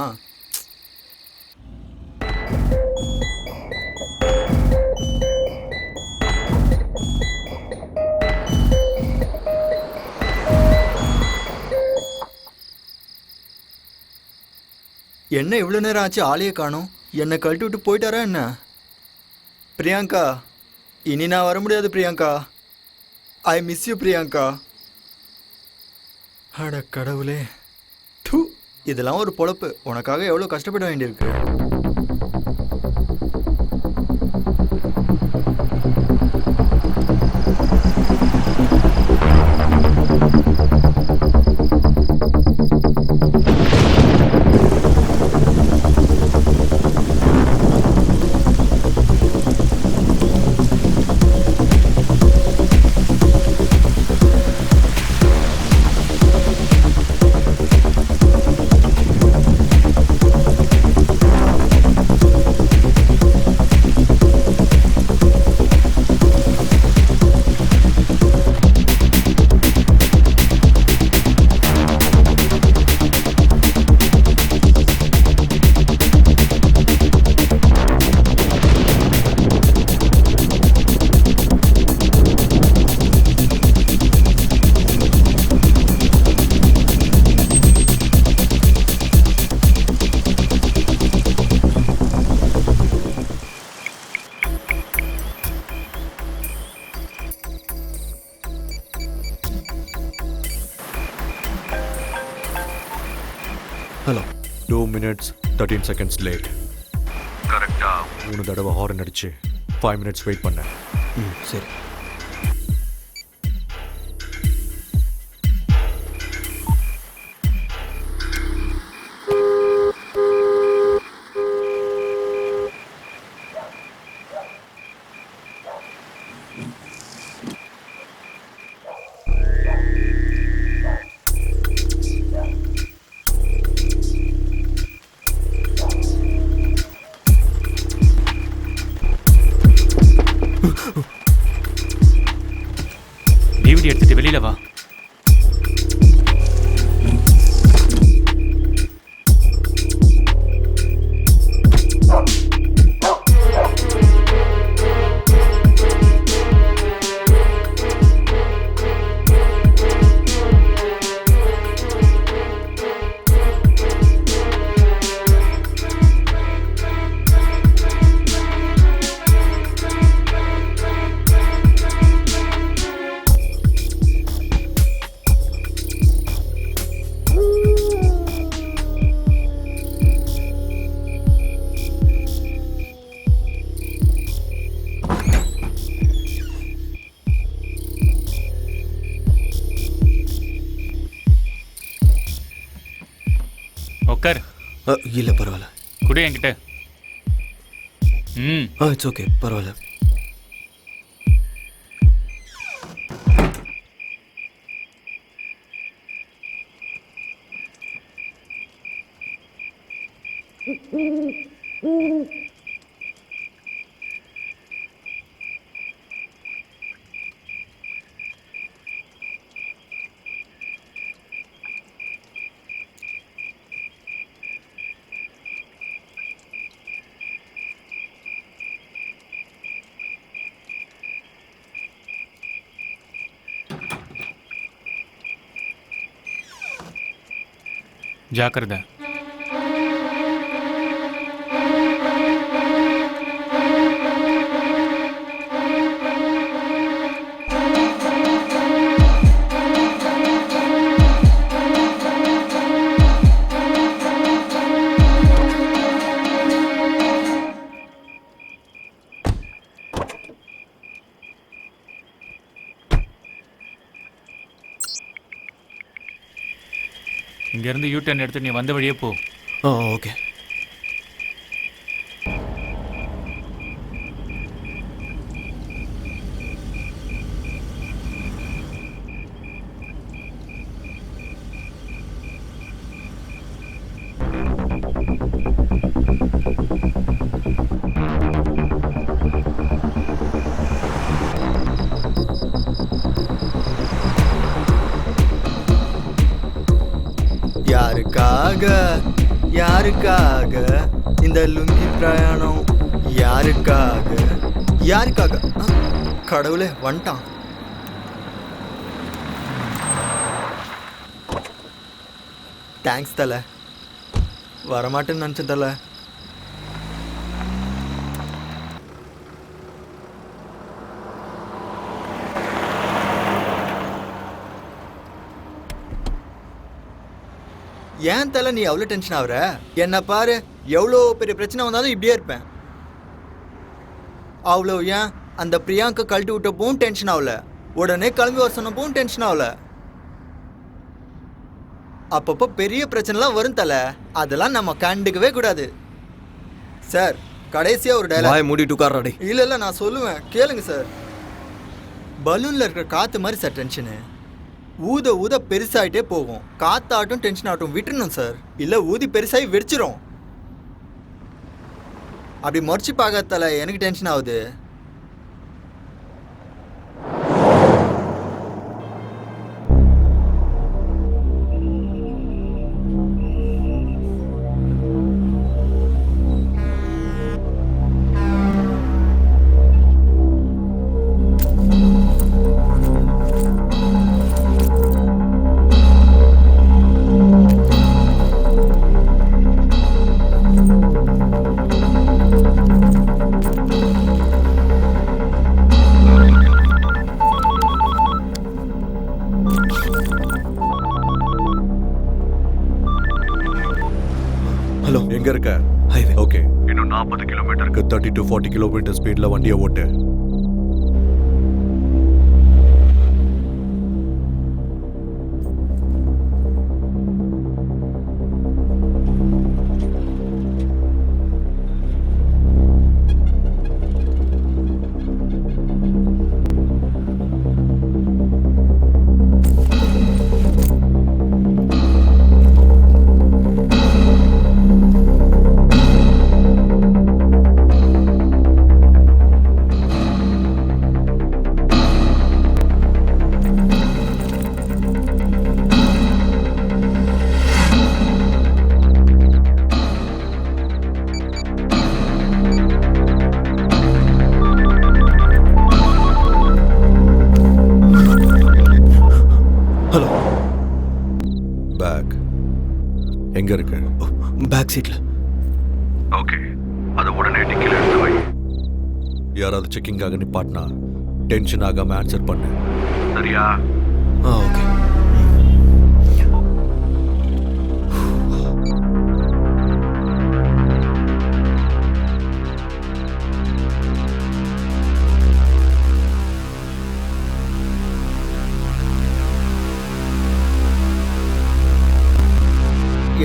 என்ன இவ்வளோ நேரம் ஆச்சு, ஆளையே காணோம். என்னை கழட்டி விட்டு போயிட்டாரா என்ன? பிரியங்கா, இனி நான் வர முடியாது Priyanka. I miss you Priyanka. அட கடவுளே, தூ, இதெல்லாம் ஒரு பொழப்பு. உனக்காக எவ்வளோ கஷ்டப்பட வேண்டியிருக்கு. ஹலோ. 2 minutes 13 seconds late. கரெக்டாக 3 தடவை ஹார்ன் அடிச்சு 5 minutes வெயிட் பண்ணேன். சரி. டிவிடி எடுத்துட்டு வெளியில வா. உட்கார். இல்லை பரவாயில்ல. குடு என்கிட்ட. இட்ஸ் ஓகே, பரவாயில்ல. ஜாக்கிரதை. இங்கேருந்து யூ டர்ன் எடுத்து நீ வந்த வழியே போ. ஓகே. யாருக்காக யாருக்காக இந்த லுங்கி பிரயாணம் யாருக்காக யாருக்காக கடவுளே வந்துட்டான். தேங்க்ஸ் தலை, வரமாட்டேன்னு நினச்சேன் தலை. ஏன் தலை நீ அவ்வளோ டென்ஷன் ஆகுற? என்ன பாரு, எவ்வளோ பெரிய பிரச்சனை வந்தாலும் இப்படியே இருப்பேன். அவ்வளோ ஏன் அந்த பிரியாங்கா கழட்டி விட்டப்பவும் டென்ஷன் ஆகல, உடனே கிளம்பி வர சொன்னப்பவும் டென்ஷன் ஆகல. அப்பப்போ பெரிய பிரச்சனைலாம் வரும் தலை, அதெல்லாம் நம்ம கண்டுக்கவே கூடாது. சார் கடைசியாக ஒரு டைலாக். மூடிட்டு உட்கார்றாடி. இல்லை நான் சொல்லுவேன் கேளுங்க சார். பலூனில் இருக்கிற காற்று மாதிரி சார் டென்ஷனு. ஊத ஊத பெருசாகிட்டே போகும். காத்தாட்டும் டென்ஷன் ஆகட்டும் விட்டுணும் சார், இல்லை ஊதி பெருசாகி வெடிச்சிரும். அப்படி முறைச்சி பார்க்கறதால எனக்கு டென்ஷன் ஆகுது. ஹலோ, எங்க இருக்க? ஹைவே. ஓகே, இன்னும் 40 கிலோமீட்டருக்கு 30 to 40 கிலோமீட்டர் ஸ்பீட்ல வண்டியை ஓட்டு. ஹலோ, பேக் எங்க இருக்கு? பேக் சீட்ல. ஓகே, அதை உடனே டிக்கில எடுத்து வை. யாராவது செக்கிங்காக நிப்பாட்டினா டென்ஷன் ஆகாம ஆன்சர் பண்ணு, சரியா? ஓகே.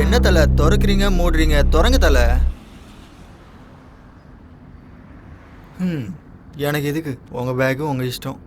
என்ன தலை திறக்கிறீங்க மூடுறீங்க? திறங்க தலை. எனக்கு எதுக்கு உங்கள் பேக்கு, உங்கள் இஷ்டம்.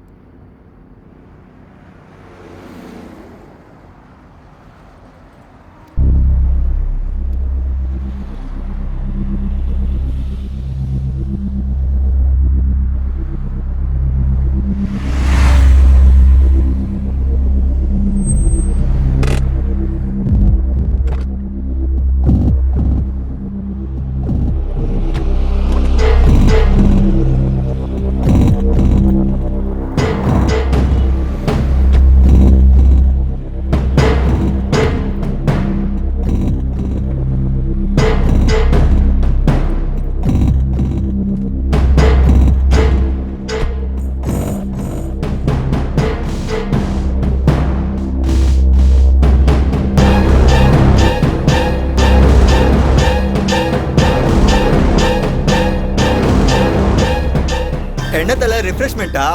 என்ன தலை ரிஃப்ரெஷ்மெண்ட்டா?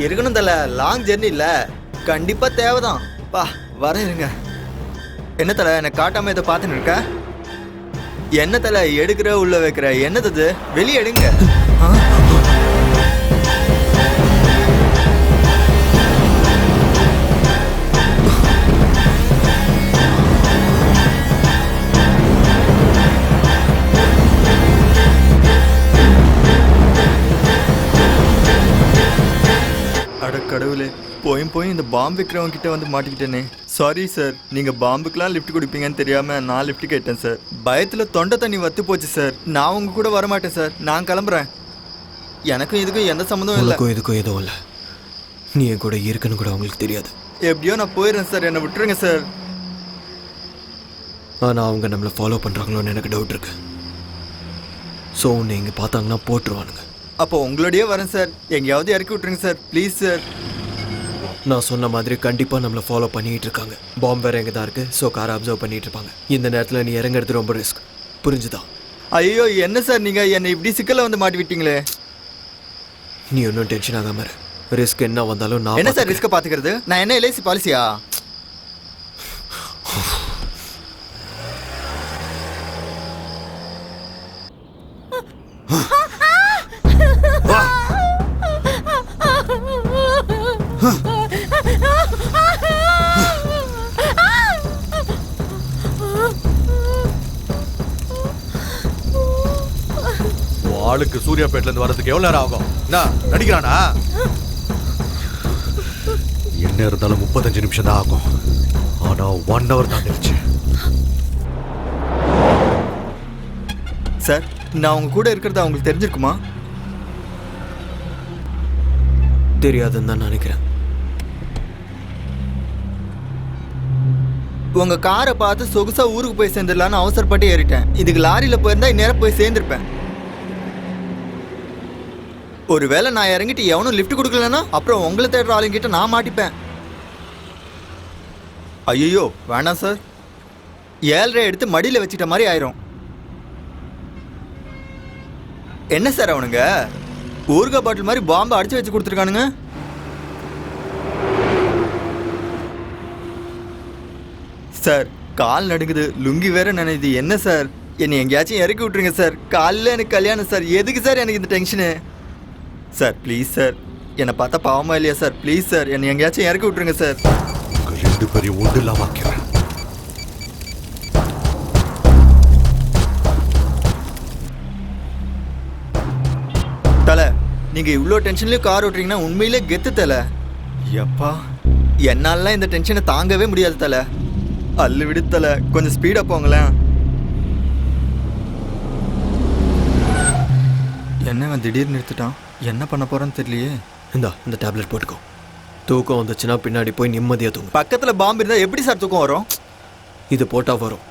இருக்கணும் தலை, லாங் ஜெர்னி இல்லை, கண்டிப்பாக தேவைதான். பா வர இருங்க. என்ன தலை என்னை காட்டாமல் இதை பார்த்துன்னு இருக்க? என்ன தலை எடுக்கிற உள்ள வைக்கிற? என்னது வெளியே எடுங்க. அட கடவுளே, போய் இந்த பாம்பு விற்கிறவங்க கிட்ட வந்து மாட்டிக்கிட்டேனே. சாரி சார், நீங்கள் பாம்புக்கெலாம் லிஃப்ட் கொடுப்பீங்கன்னு தெரியாமல் நான் லிஃப்ட் கேட்டேன் சார். பயத்தில் தொண்டை தண்ணி வத்து போச்சு சார். நான் உங்க கூட வரமாட்டேன் சார், நான் கிளம்புறேன். எனக்கும் இதுக்கும் எந்த சம்மந்தமும் இல்லை. இதுக்கும் எதுவும் இல்லை. நீ என் கூட இருக்குன்னு கூட அவங்களுக்கு தெரியாது. எப்படியோ நான் போயிடுறேன் சார், என்னை விட்டுருங்க சார். ஆனால் அவங்க நம்மளை ஃபாலோ பண்ணுறாங்களோன்னு எனக்கு டவுட் இருக்கு. ஸோ உன்னை இங்கே பார்த்தாங்கன்னா போட்டுருவானுங்க. அப்போ உங்களோடயே வரேன் சார், எங்கேயாவது இறக்கி விட்டுருங்க சார், ப்ளீஸ் சார். நான் சொன்ன மாதிரி கண்டிப்பாக நம்மளை ஃபாலோ பண்ணிகிட்டு இருக்காங்க. பாம்பு வேறு எங்கே தான் இருக்குது. ஸோ காரை அப்சர்வ் பண்ணிகிட்டு இருப்பாங்க. இந்த நேரத்தில் நீ இறங்குறது ரொம்ப ரிஸ்க், புரிஞ்சுதா? ஐயோ என்ன சார் நீங்கள் என்னை இப்படி சிக்கலில் வந்து மாட்டி விட்டீங்களே. நீ ஒன்றும் டென்ஷன் ஆகாம இரு. ரிஸ்க் என்ன வந்தாலும் நான் என்ன சார் ரிஸ்க்கை பார்த்துக்கிறது? நான் என்ன எல்ஐசி பாலிசியா? ஆளுக்கு சூர்யாபேட்ல இருந்து வரதுக்கு எவ்வளவு நேரம் ஆகும்? என்ன நடிக்கிறானா? என்ன இருந்தாலும் 35 நிமிஷம் தான் ஆகும். ஆனா 1 hour தாண்டிடுச்சு. சார், நான் உங்க கூட இருக்கிறதா உங்களுக்கு தெரிஞ்சிருக்குமா? தெரியாதுன்னு தான் நினைக்கிறேன். உங்க காரை பார்த்து சொகுசா ஊருக்கு போய் சேர்ந்துடலான்னு அவசரப்பட்டு ஏறிட்டேன். இதுக்கு லாரியில போயிருந்தா இந்நேரம் போய் சேர்ந்துருப்பேன். ஒருவேளை நான் இறங்கிட்டு எவனும் லிஃப்ட் கொடுக்கலன்னா அப்புறம் உங்களை தேடுற ஆளுங்கிட்ட நான் மாட்டிப்பேன். ஐயோ வேணாம் சார், 7.5 எடுத்து மடியில் வச்சுட்ட மாதிரி ஆயிரும். என்ன சார் அவனுங்க ஊறுகாய் பாட்டில் மாதிரி பாம்பை அடிச்சு வச்சு கொடுத்துருக்கானுங்க. சார் கால் நடுங்குது, லுங்கி வேற நினைது. என்ன சார், என்னை எங்கேயாச்சும் இறக்கி விட்டுருங்க சார். காலையில் எனக்கு கல்யாணம் சார், எதுக்கு சார் எனக்கு இந்த டென்ஷனு? சார் ப்ளீஸ் சார், என்னை பார்த்தா பாவமா இல்லையா சார்? ப்ளீஸ் சார், என்னை எங்கேயாச்சும் இறக்கி விட்டுருங்க சார். உங்க 2 பேரையும் ஒன்று இல்லாம ஆக்கிறேன். தலை, நீங்கள் இவ்வளோ டென்ஷன்லேயும் கார் ஓட்டுறீங்கன்னா உண்மையிலே கெத்து தலை. எப்பா, என்னாலலாம் இந்த டென்ஷனை தாங்கவே முடியாது தலை. அல்லு விடு தலை, கொஞ்சம் ஸ்பீடாக போங்களேன். என்னவன் திடீர்னு நிறுத்திட்டான், என்ன பண்ண போகிறான்னு தெரியலையே. இந்த டேப்லெட் போட்டுக்கோ. தூக்கம் வந்துச்சுன்னா பின்னாடி போய் நிம்மதியாக தூங்கும். பக்கத்தில் பாம்பு இருந்தால் எப்படி சார் தூக்கம் வரும்? இது போட்டால் வரும்.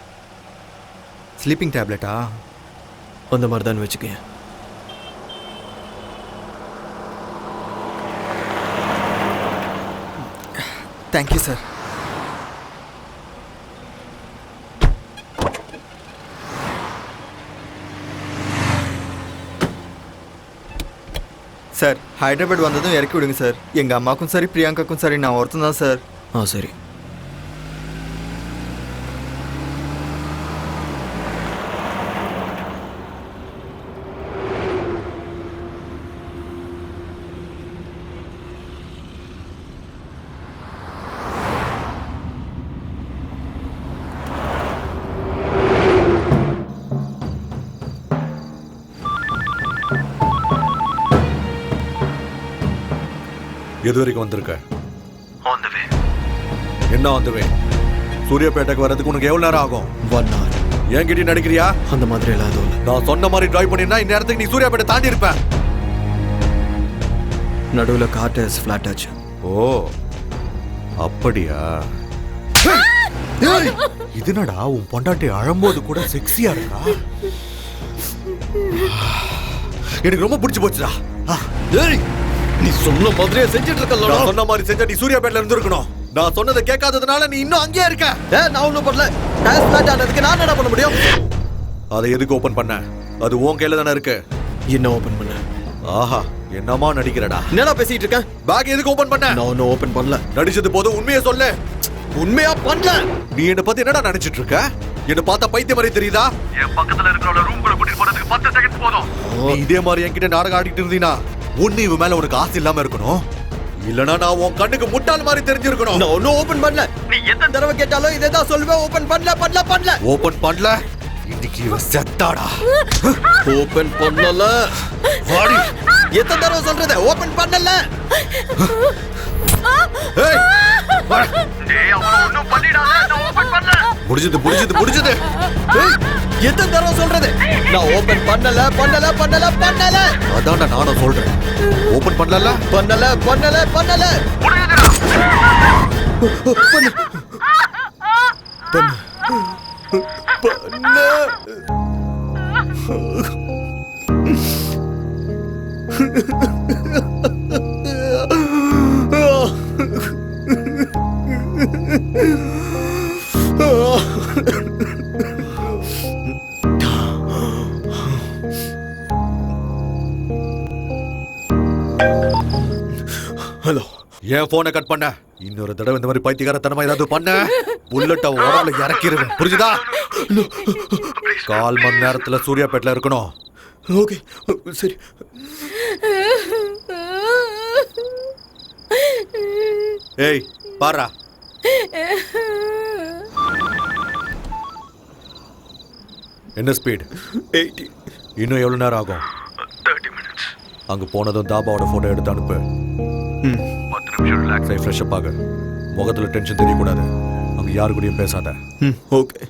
ஸ்லீப்பிங் டேப்லெட்டா? அந்த மாதிரி தான் வச்சுக்கேன். Thank you sir. சார் ஹைதராபாத் வந்ததும் இறக்கி விடுங்க சார். எங்கள் அம்மாக்கும் சரி பிரியாங்காக்கும் சரி நான் ஒருத்தன் தான் சார். சரி. எது வரைக்கும் வந்திருக்க? என்ன வந்துவே? சூர்யாபேட்டைக்கு வரதுக்கு உனக்கு எவ்வளவு நேரம் ஆகும்? 1 hour. என்கிட்ட நடிக்கிறியா? அந்த மாதிரி எல்லாம் எதுவும் இல்லை. நான் சொன்ன மாதிரி டிரைவ் பண்ணிருந்தா இந்த நேரத்துக்கு நீ சூர்யாபேட்டை தாண்டி இருப்ப. நடுவில் கார் டயர்ஸ் ஃப்ளாட் ஆச்சு. ஓ அப்படியா? இதுனடா உன் பொண்டாட்டி அழும்போது கூட செக்ஸியா இருக்கா? எனக்கு ரொம்ப பிடிச்சு போச்சுடா. நீ சொன்ன மாதிரியே செஞ்சுட்டு இருக்கல. நான் சொன்ன மாதிரி செஞ்சா நீ சூர்யாபேட்ல இருந்திருக்கணும். நான் சொன்னதை கேட்காததுனால நீ இன்னும் அங்கேயே இருக்க. நான் ஒன்றும் பண்ணல. டயர் ஃப்ளாட் ஆனதுக்கு நான் என்ன பண்ண முடியும்? அதை எதுக்கு ஓபன் பண்ண? அது உன் கையில தானே இருக்கு. என்ன ஓபன் பண்ண? ஆஹா என்னமா நடிக்கிறடா? என்னடா பேசிட்டு இருக்கேன்? பேக் எதுக்கு ஓபன் பண்ண? நான் ஒன்றும் ஓபன் பண்ணல. நடிச்சது போதும், உண்மையை சொல்லு. உண்மையா பண்ணல. நீ என்ன பத்தி என்னடா நினைச்சிட்டு இருக்க? என்ன பார்த்தா பைத்தியம் மாதிரி தெரியுதா? என் பக்கத்துல இருக்கிறவள ரூம்குள்ள கூட்டிட்டு போறதுக்கு 10 செகண்ட்ஸ் போதும். நீ இதே மாதிரி என்கிட்ட நாடகம் ஆடிட்டு இருந்தீனா ஒண்ணு இவ மேல உனக்கு ஆசை இல்லாம இருக்கணும், இல்லனா நான் உன் கண்ணுக்கு முட்டாள் மாதிரி தெரிஞ்சிருக்கணும். நான் ஒன்னும் ஓபன் பண்ணல. நீ எத்தனை தடவை கேட்டாலும் இதே தான் சொல்லுவேன். ஓபன் பண்ணல. ஓபன் பண்ணல. இன்னைக்கு இவ செத்தாடா. ஓபன் பண்ணல. வாடி. எத்தனை தடவை சொல்றது? ஓபன் பண்ணல. ஏய், வா. முடிஞ்சது முடிஞ்சது முடிஞ்சது. ஏய், எத்தனை தடவை சொல்றது? நான் ஓபன் பண்ணல பண்ணல பண்ணல பண்ணல அதான்டா நானும் சொல்றேன். ஓபன் பண்ணல. பண்ணல பண்ணல பண்ணல ஹலோ, என் போனை கட் பண்ண. இன்னொரு தடவை இந்த மாதிரி பைத்தியக்காரத்தனமா ஏதாவது பண்ண புல்லட்ட உடம்புல இறக்கிடுவேன். புரிஞ்சுதா? 1/4 மணி நேரத்துல சூர்யாபேட்டில் இருக்கணும். ஓகே சரி. ஏய் பாரா. என்ன ஸ்பீட்? 80. இன்னும் எவ்வளவு நேரம் ஆகும்? 30 minutes. அங்க போனதும் தாபாவோட போட்டோ எடுத்து அனுப்பு. 10 நிமிஷம் ரிலாக்ஸ் ஆகி ஃப்ரெஷ்அப் ஆகு. முகத்துல டென்ஷன் தெரியக்கூடாது. அங்க யாரு கூடயும் பேசாத. ஓகே.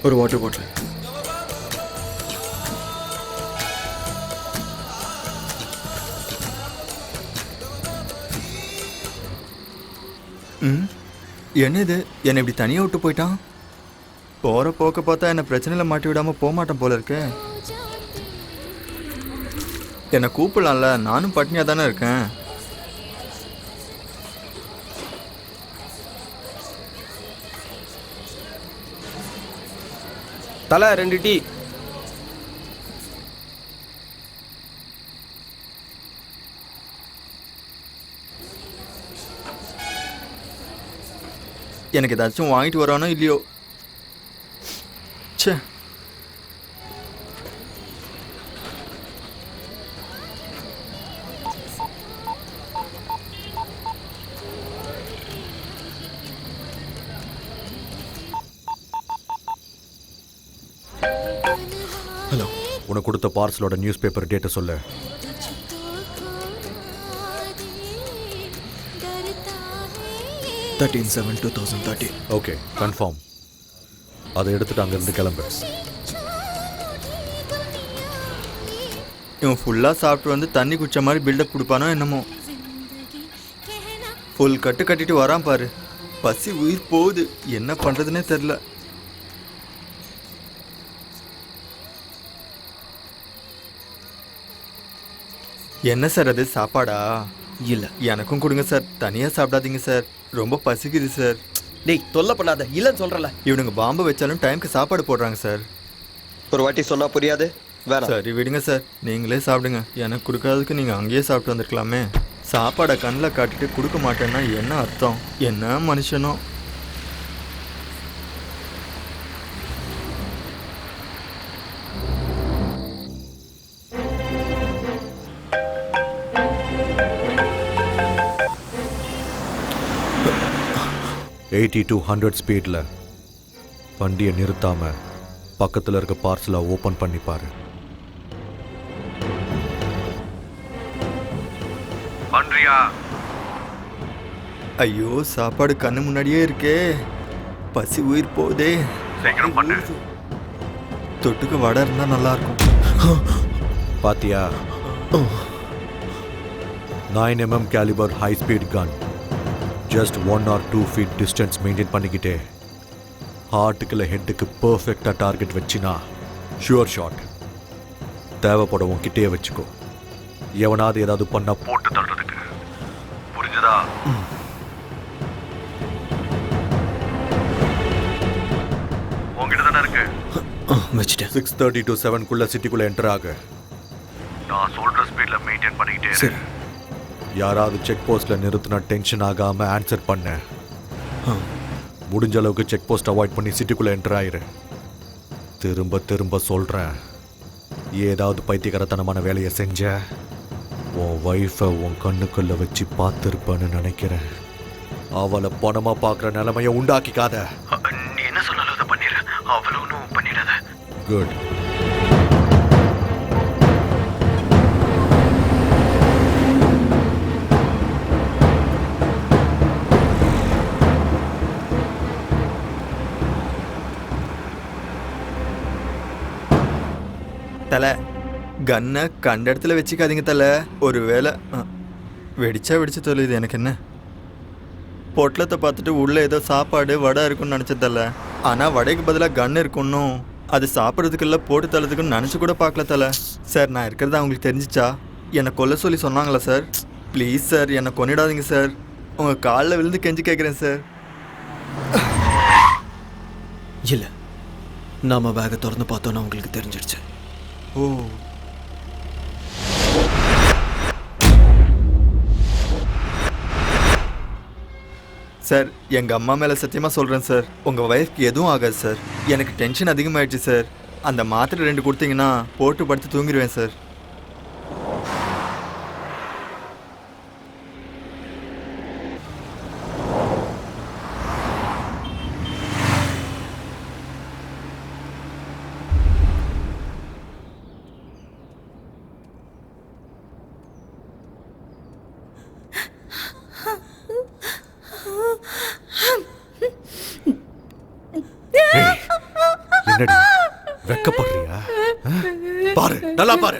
ஒரு வாட்டர் பாட்டில். என்ன இது? என்னை இப்படி தனியாக விட்டு போயிட்டான். போகிற போக்க பார்த்தா என்னை பிரச்சனையில் மாட்டி விடாமல் போக மாட்டேன் போல இருக்கு. என்னை கூப்பிடலாம்ல, நானும் பட்னியாக தானே இருக்கேன். தலை 2 டீ. எனக்கு ஏதாச்சும் வாங்கிட்டு வரானோ இல்லையோ. ச்சே. ஹலோ, உனக்கு கொடுத்த பார்சலோட நியூஸ் பேப்பர் டேட்டை சொல்லு. 13/7/2013. Okay, confirm. அதை எடுத்துட்டு அங்கேருந்து கிளம்பு. இவன் ஃபுல்லாக சாப்பிட்டு வந்து தண்ணி குடிச்ச மாதிரி பில்டப் கொடுப்பானோ என்னமோ. ஃபுல் கட்டு கட்டிட்டு வரான் பாரு. பசி உயிர் போகுது. என்ன பண்ணுறதுனே தெரில. என்ன சார் அது சாப்பாடா? இல்ல. எனக்கும் கொடுங்க சார். தனியாக சாப்பிடாதீங்க சார். ரொம்ப பசிக்குது சார். டேய் தொல்லை பண்ணாத, இல்லைன்னு சொல்றல. இவனுங்க பாம்பு வச்சாலும் டைமுக்கு சாப்பாடு போடுறாங்க சார். ஒரு வாட்டி சொன்னா புரியாது. வேணாம். சரி விடுங்க சார், நீங்களே சாப்பிடுங்க. எனக்கு கொடுக்காததுக்கு நீங்கள் அங்கேயே சாப்பிட்டு வந்துருக்கலாமே. சாப்பாடை கண்ணில் காட்டிட்டு கொடுக்க மாட்டேன்னா என்ன அர்த்தம்? என்ன மனுஷனோ. எயிட்டி to 100 ஸ்பீடில் வண்டியை நிறுத்தாம பக்கத்தில் இருக்க பார்சலை ஓப்பன் பண்ணி பாரு. பண்றியா? ஐயோ சாப்பாடு கண்ணு முன்னாடியே இருக்கே, பசி உயிர் போதே. சீக்கிரம் பண்ணு. தொட்டுக்கு வடை இருந்தா நல்லா இருக்கும். பாத்தியா 9mm caliber high speed gun, just 1 or 2 feet distance maintain பண்ணிக்கிட்டே ஹார்ட்டுக்குள்ள ஹெட்டுக்கு பர்ஃபெக்டா டார்கெட் வச்சினா ஷுவர் ஷாட். தேவைப்பட உன்கிட்டே வச்சுக்கோ, எவனாவது ஏதாவது பண்ணா போட்டு தள்ளுறதுக்கு. புரிஞ்சதா? உங்ககிட்ட தானே இருக்கு. வச்சுட்டேன். 6:30 to 7 சிட்டிக்குள்ள என்டர் ஆகு. நான் சொல்ற ஸ்பீட்ல மெயின்டைன் பண்ணிக்கிட்டே இரு. யாராவது செக் போஸ்ட்ல நிறுத்தினா டென்ஷன் ஆகாம ஆன்சர் பண்ண. முடிஞ்ச அளவுக்கு செக் போஸ்ட் அவாய்ட் பண்ணி சிட்டிக்குள்ள என்டர் ஆயிரு. திரும்ப திரும்ப சொல்றேன், ஏதாவது பைத்தியக்காரத்தனமான வேலையை செஞ்ச உன் ஒய்ஃபை உன் கண்ணுக்குள்ள வச்சு பார்த்துருப்பேன்னு நினைக்கிறேன். அவளை பணமா பார்க்குற நிலைமையை உண்டாக்கிக்காத. நீ என்ன சொன்னாலும் அதை பண்ணிடு, அவ்வளோ ஒன்றும் பண்ணிடாத. குட். தலை கன்னை கண்ட இடத்துல வச்சுக்காதீங்க தலை. ஒரு வேளை வெடிச்சு தொலையுது. எனக்கு என்ன, பொட்டலத்தை பார்த்துட்டு உள்ளே ஏதோ சாப்பாடு வடை இருக்குன்னு நினச்ச தலை. ஆனால் வடைக்கு பதிலாக கன் இருக்குன்னும் அது சாப்பிட்றதுக்குள்ள போட்டு தள்ளதுக்குன்னு நினச்சி கூட பார்க்கல தலை. சார் நான் இருக்கிறதா அவங்களுக்கு தெரிஞ்சிச்சா என்னை கொல்ல சொல்லி சொன்னாங்களா சார்? ப்ளீஸ் சார் என்னை கொன்னிடாதீங்க சார். உங்கள் காலில் விழுந்து கெஞ்சி கேட்குறேன் சார். இல்லை, நாம பேகை திறந்து பார்த்தோன்னா உங்களுக்கு தெரிஞ்சிடுச்சு. ஓ சார், எங்கள் அம்மா மேலே சத்தியமாக சொல்கிறேன் சார், உங்கள் ஒய்ஃப்க்கு எதுவும் ஆகாது சார். எனக்கு டென்ஷன் அதிகமாகிடுச்சு சார். அந்த மாத்திரை 2 கொடுத்தீங்கன்னா போட்டு படுத்து தூங்கிடுவேன் சார். என்னடி வெக்கப்படுறியா? பாரு, நல்லா பாரு.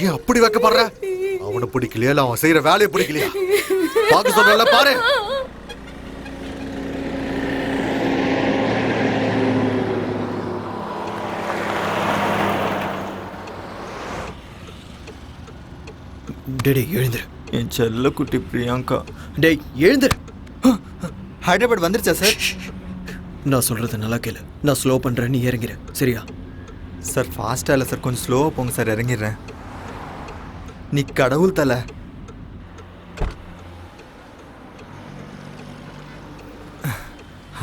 ஏன் அப்படி வெக்கப்படுற? அவனை பிடிக்கலையா இல்ல அவன் செய்யற வேலையை பிடிக்கலையா? பார்க்க சொல்றல பாரு. டேய் எழுந்துரு. என் செல்ல குட்டி பிரியங்கா. டேய் எழுந்துரு. ஹைதராபாத் வந்துருச்சா சார்? நான் சொல்றது நல்லா கேளு. நான் ஸ்லோ பண்றேன், நீ இறங்கிற சரியா? சார் ஃபாஸ்ட்டாக இல்லை சார், கொஞ்சம் ஸ்லோவாக போங்க சார், இறங்கிடுறேன். நீ கடவுள் தலை.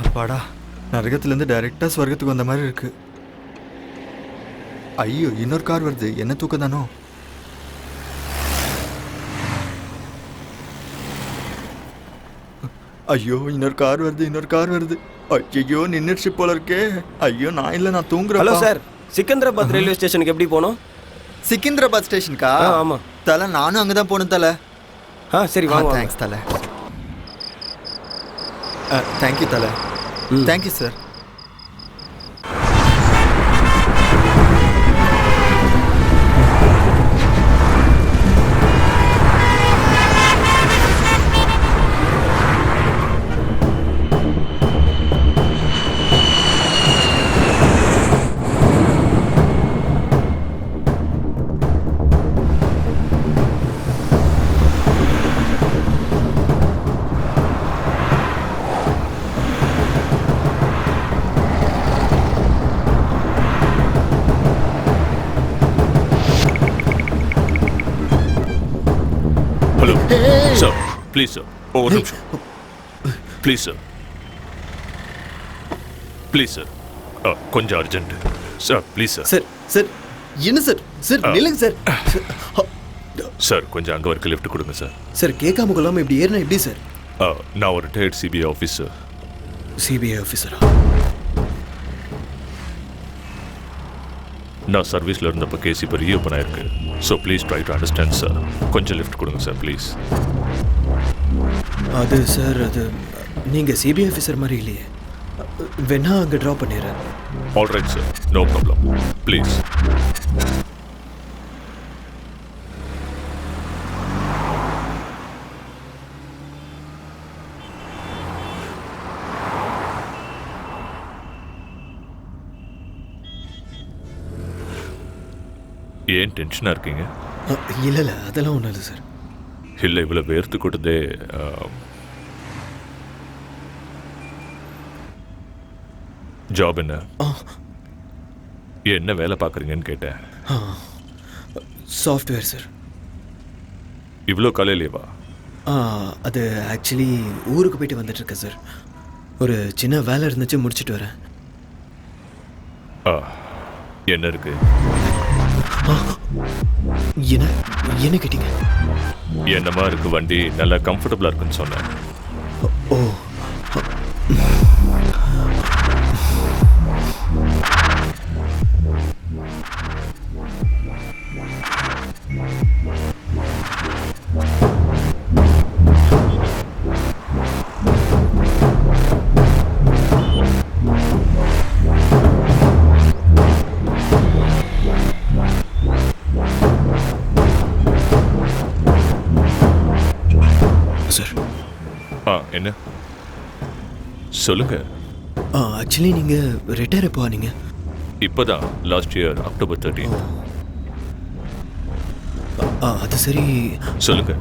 அப்பாடா, நரகத்துலேருந்து டைரெக்டாக ஸ்வர்க்கத்துக்கு வந்த மாதிரி இருக்கு. ஐயோ இன்னொரு கார் வருது, என்ன தூக்கம் தானோ? ஐயோ இன்னொரு கார் வருது. ஐயோ நின்றுச்சு போல இருக்கே. ஐயோ நான் இல்லை, நான் தூங்குறேன். ஹலோ சார், சிக்கந்தராபாத் ரயில்வே ஸ்டேஷனுக்கு எப்படி போகணும்? சிக்கந்தராபாத் ஸ்டேஷனுக்கா? ஆமாம் தலை, நானும் அங்கே தான் போகணும் தலை. சரி வாங்க. தேங்க்ஸ் தலை. தேங்க்யூ தலை. Thank you sir. Hello sir, please sir, ஒரு நிமிஷம் ப்ளீஸ் சார், ப்ளீஸ் சார், கொஞ்சம் urgent sir, please sir. Sir sir என்ன சார்? சார் நில்லுங்க சார். சார் கொஞ்சம் அங்கே வரைக்கும் லிஃப்ட் கொடுங்க சார். சார் கேட்காம கொள்ளாமல் இப்படி ஏறினா எப்படி சார்? நான் ஒரு ரிட்டையர்ட் சிபிஐ ஆஃபீஸர். சிபிஐ ஆஃபீஸரா? நான் சர்வீஸில் இருந்தப்போ கேஸ் இப்போ ரீஓப்பன் ஆயிருக்கு. So please try to understand sir. கொஞ்சம் லிஃப்ட் கொடுங்க சார் ப்ளீஸ். அது சார் அது நீங்கள் சிபிஐ ஆஃபீஸர் மாதிரி இல்லையே. வேணா அங்கே ட்ராப் பண்ணிடுறேன். All right sir, no problem, please. ஏன் டென்ஷனாக இருக்கீங்க? இல்லை இல்லை, அதெல்லாம் ஒன்றும் இல்லை சார். இல்லை, இவ்வளோ வேர்த்து கொடுத்தே. ஜாப் என்ன? என்ன வேலை பார்க்குறீங்கன்னு கேட்டேன். Software sir. இவ்வளோ காலையிலேவா? அது ஆக்சுவலி ஊருக்கு போயிட்டு வந்துட்டுருக்கேன் சார். ஒரு சின்ன வேலை இருந்துச்சு, முடிச்சுட்டு வரேன். என்ன இருக்கு? என்ன கேட்டீங்க? என்னமா இருக்கு வண்டி? நல்லா கம்ஃபர்டபுளாக இருக்குன்னு சொன்னேன். ஓ, சார். என்ன சொல்லுங்க. ஆக்சுவலி நீங்கள் ரிட்டையர் எப்போ ஆனீங்க? இப்போதான், லாஸ்ட் இயர் October 13. அது சரி, சொல்லுங்க.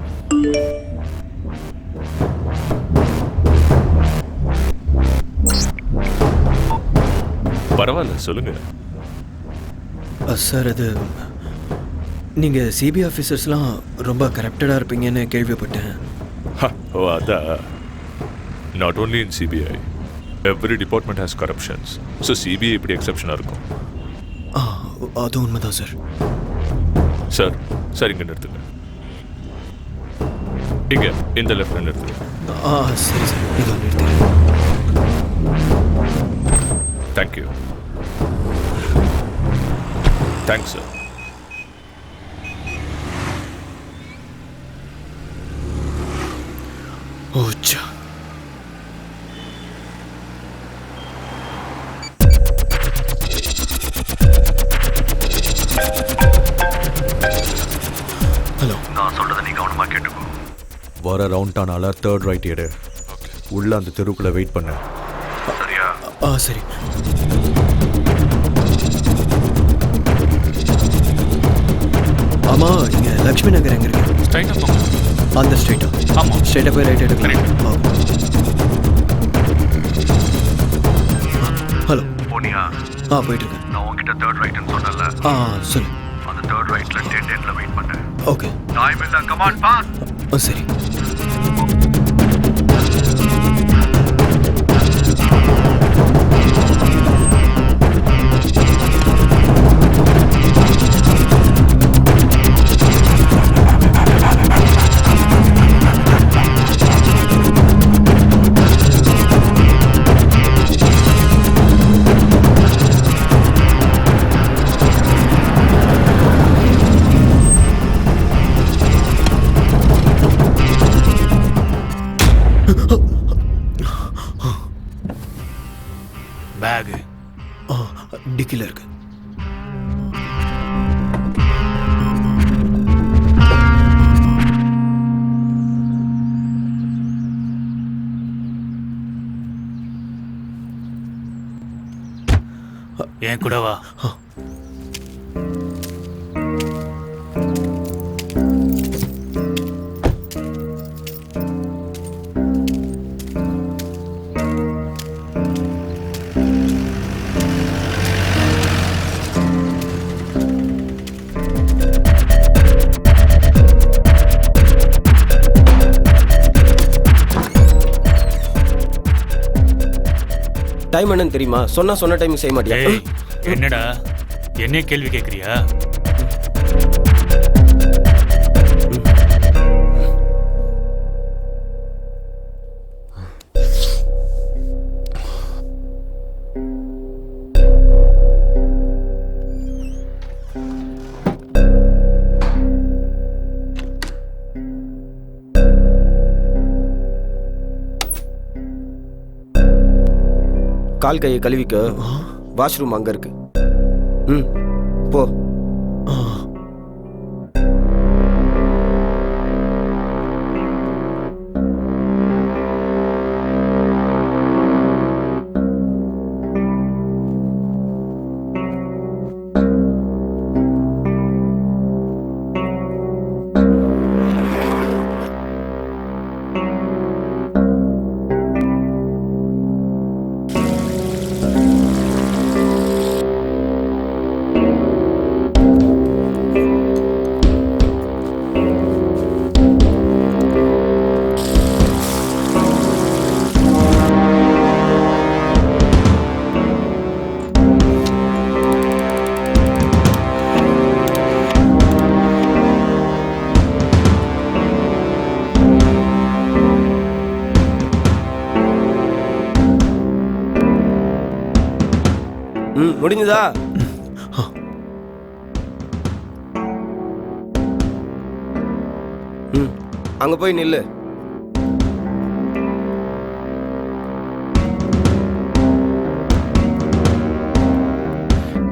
பரவாயில்ல, சொல்லுங்க. சார் அது நீங்கள் சிபிஐ ஆஃபீஸர்ஸ்லாம் ரொம்ப கரப்டடாக இருப்பீங்கன்னு கேள்விப்பட்டேன். ஓ, அதான். Not only in CBI, every department has corruptions. So CBI இப்படி எக்ஸப்ஷனாக இருக்கும். அது உண்மைதான் சார். சார், சார் இங்கே நிறுத்துங்க. இங்கே இந்த லெஃப்டில் நிறுத்துங்க. சரி சார், இதோ நிறுத்துங்க. தேங்க்யூ. Thanks sir. ஓச்சா. ஹலோ, நான் சொல்றதை நீ கவனமா கேட்டுக்கோ. வர ரவுண்ட் ஆனால 3rd ரைட் எடு. உள்ள அந்த தெருக்குள்ள வெயிட் பண்ணு. சரியா? சரி. ஆமா, இங்க லக்ஷ்மி நகர் எங்க இருக்கு? ஸ்ட்ரைட்டா போங்க. அந்த ஸ்ட்ரைட்டா? ஆமா. ஸ்ட்ரைட்டா போய் ரைட் எடுக்கலாம். ஹலோ. போனியா? போயிட்டு இருக்கேன். நான் உன்கிட்ட 3rd ரைட்னு சொன்னல. சொல்லு. அந்த 3rd ரைட்ல 10 வெயிட் பண்ணு. ஓகே. டைம் இல்ல, கம் ஆன் பாஸ். சரி. பேகு டிக்கில இருக்கு. என் கூட வா. டைம் என்னன்னு தெரியுமா? சொன்ன டைம் செய்ய மாட்டியா? என்னடா என்ன கேள்வி கேட்குறியா? கால் கையை கழுவிக்க வாஷ்ரூம் அங்கே இருக்கு. ம் போ. முடிஞ்சதா? ம் அங்க போய் நில்லு.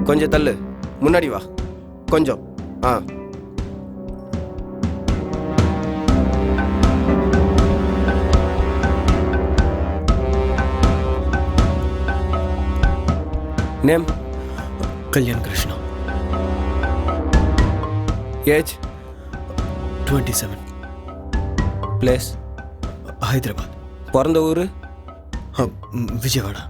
கொஞ்சம் தள்ளு, முன்னாடி வா கொஞ்சம். Name? Kalyan Krishna. Age? 27. Place? Hyderabad. பிறந்த ஊர்? விஜயவாடா.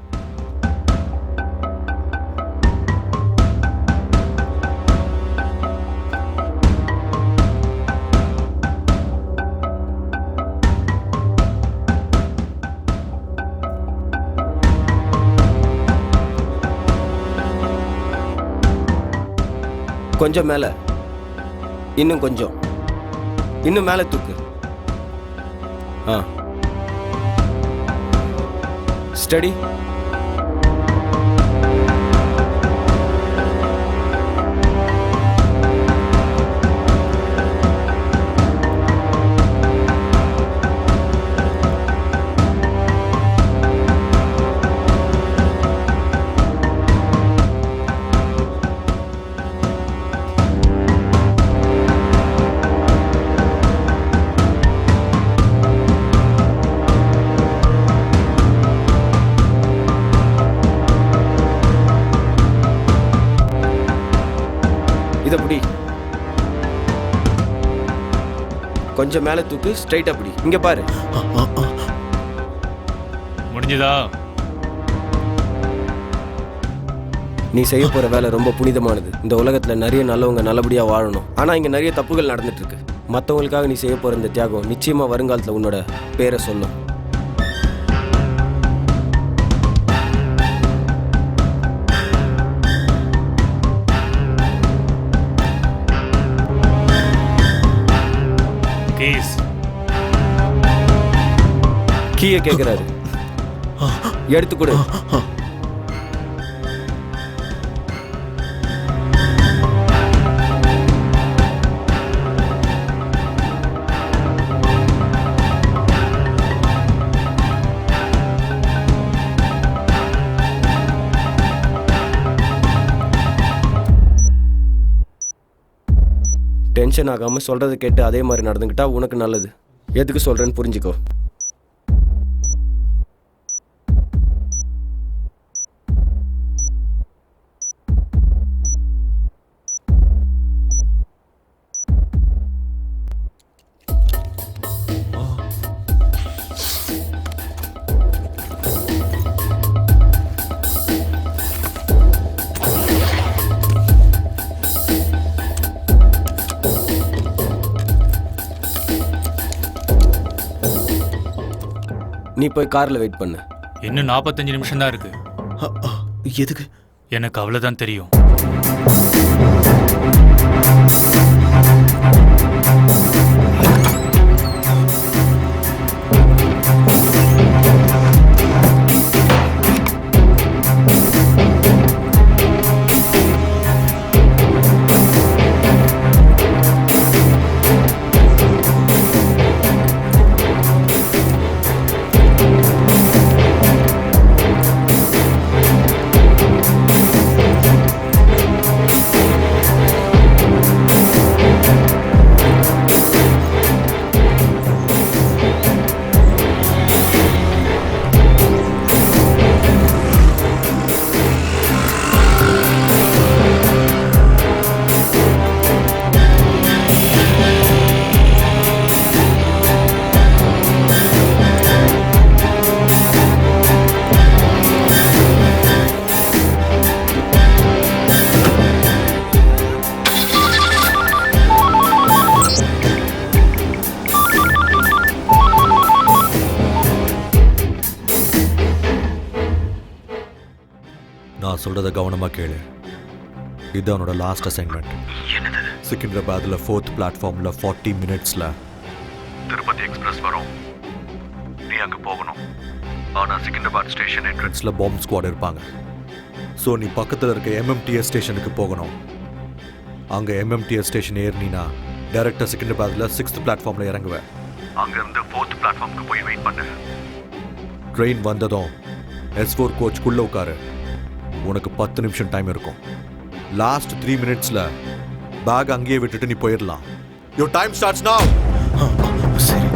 கொஞ்சம் மேலே, இன்னும் கொஞ்சம், இன்னும் மேலே தூக்கு. ஸ்டடி. இதை பிடி. கொஞ்சம் மேலே தூக்கு, ஸ்ட்ரைட்டா பிடி. இங்க பாரு. முடிஞ்சதா? நீ செய்ய போற வேலை ரொம்ப புனிதமானது. இந்த உலகத்துல நிறைய நல்லவங்க நல்லபடியா வாழணும். ஆனா இங்க நிறைய தப்புகள் நடந்துட்டு இருக்கு. மற்றவங்களுக்காக நீ செய்ய போற இந்த தியாகம் நிச்சயமா வருங்காலத்துல உன்னோட பேரை சொல்லும். கீயை கேட்கிறாரு, எடுத்து கொடு. டென்ஷன் ஆகாம சொல்றதை கேட்டு அதே மாதிரி நடந்துக்கிட்டா உனக்கு நல்லது. எதுக்கு சொல்றேன்னு புரிஞ்சுக்கோ. நீ போய் கார்ல வெயிட் பண்ணு. இன்னும் 45 நிமிஷம் தான் இருக்கு. எதுக்கு? எனக்கு அவ்வளவுதான் தெரியும். நான் சொல்கிறத கவனமாக கேளு. இது அவனோட லாஸ்ட் அசைன்மெண்ட். சிக்கிந்திராபாத்தில் 4th பிளாட்ஃபார்மில் 40 மினிட்ஸில் திருப்பதி எக்ஸ்பிரஸ் வரும். நீ அங்கே போகணும். ஆனால் சிக்கிந்திராபாத் ஸ்டேஷன் என்ட்ரன்ஸில் பாம்பு ஸ்குவாட் இருப்பாங்க. ஸோ நீ பக்கத்தில் இருக்க MMTS ஸ்டேஷனுக்கு போகணும். அங்கே MMTS ஸ்டேஷன் ஏறினா டைரெக்டாக சிக்கிந்திராபாத்தில் 6th பிளாட்ஃபார்மில் இறங்குவேன். அங்கேருந்து 4th பிளாட்ஃபார்முக்கு போய் வெயிட் பண்ணு. ட்ரெயின் வந்ததும் S4 கோச்சுக்குள்ளே உட்காரு. உனக்கு 10 நிமிஷம் டைம் இருக்கும். லாஸ்ட் 3 மினிட்ஸில் பேக் அங்கேயே விட்டுட்டு நீ போயிடலாம். Your time starts now. சரி.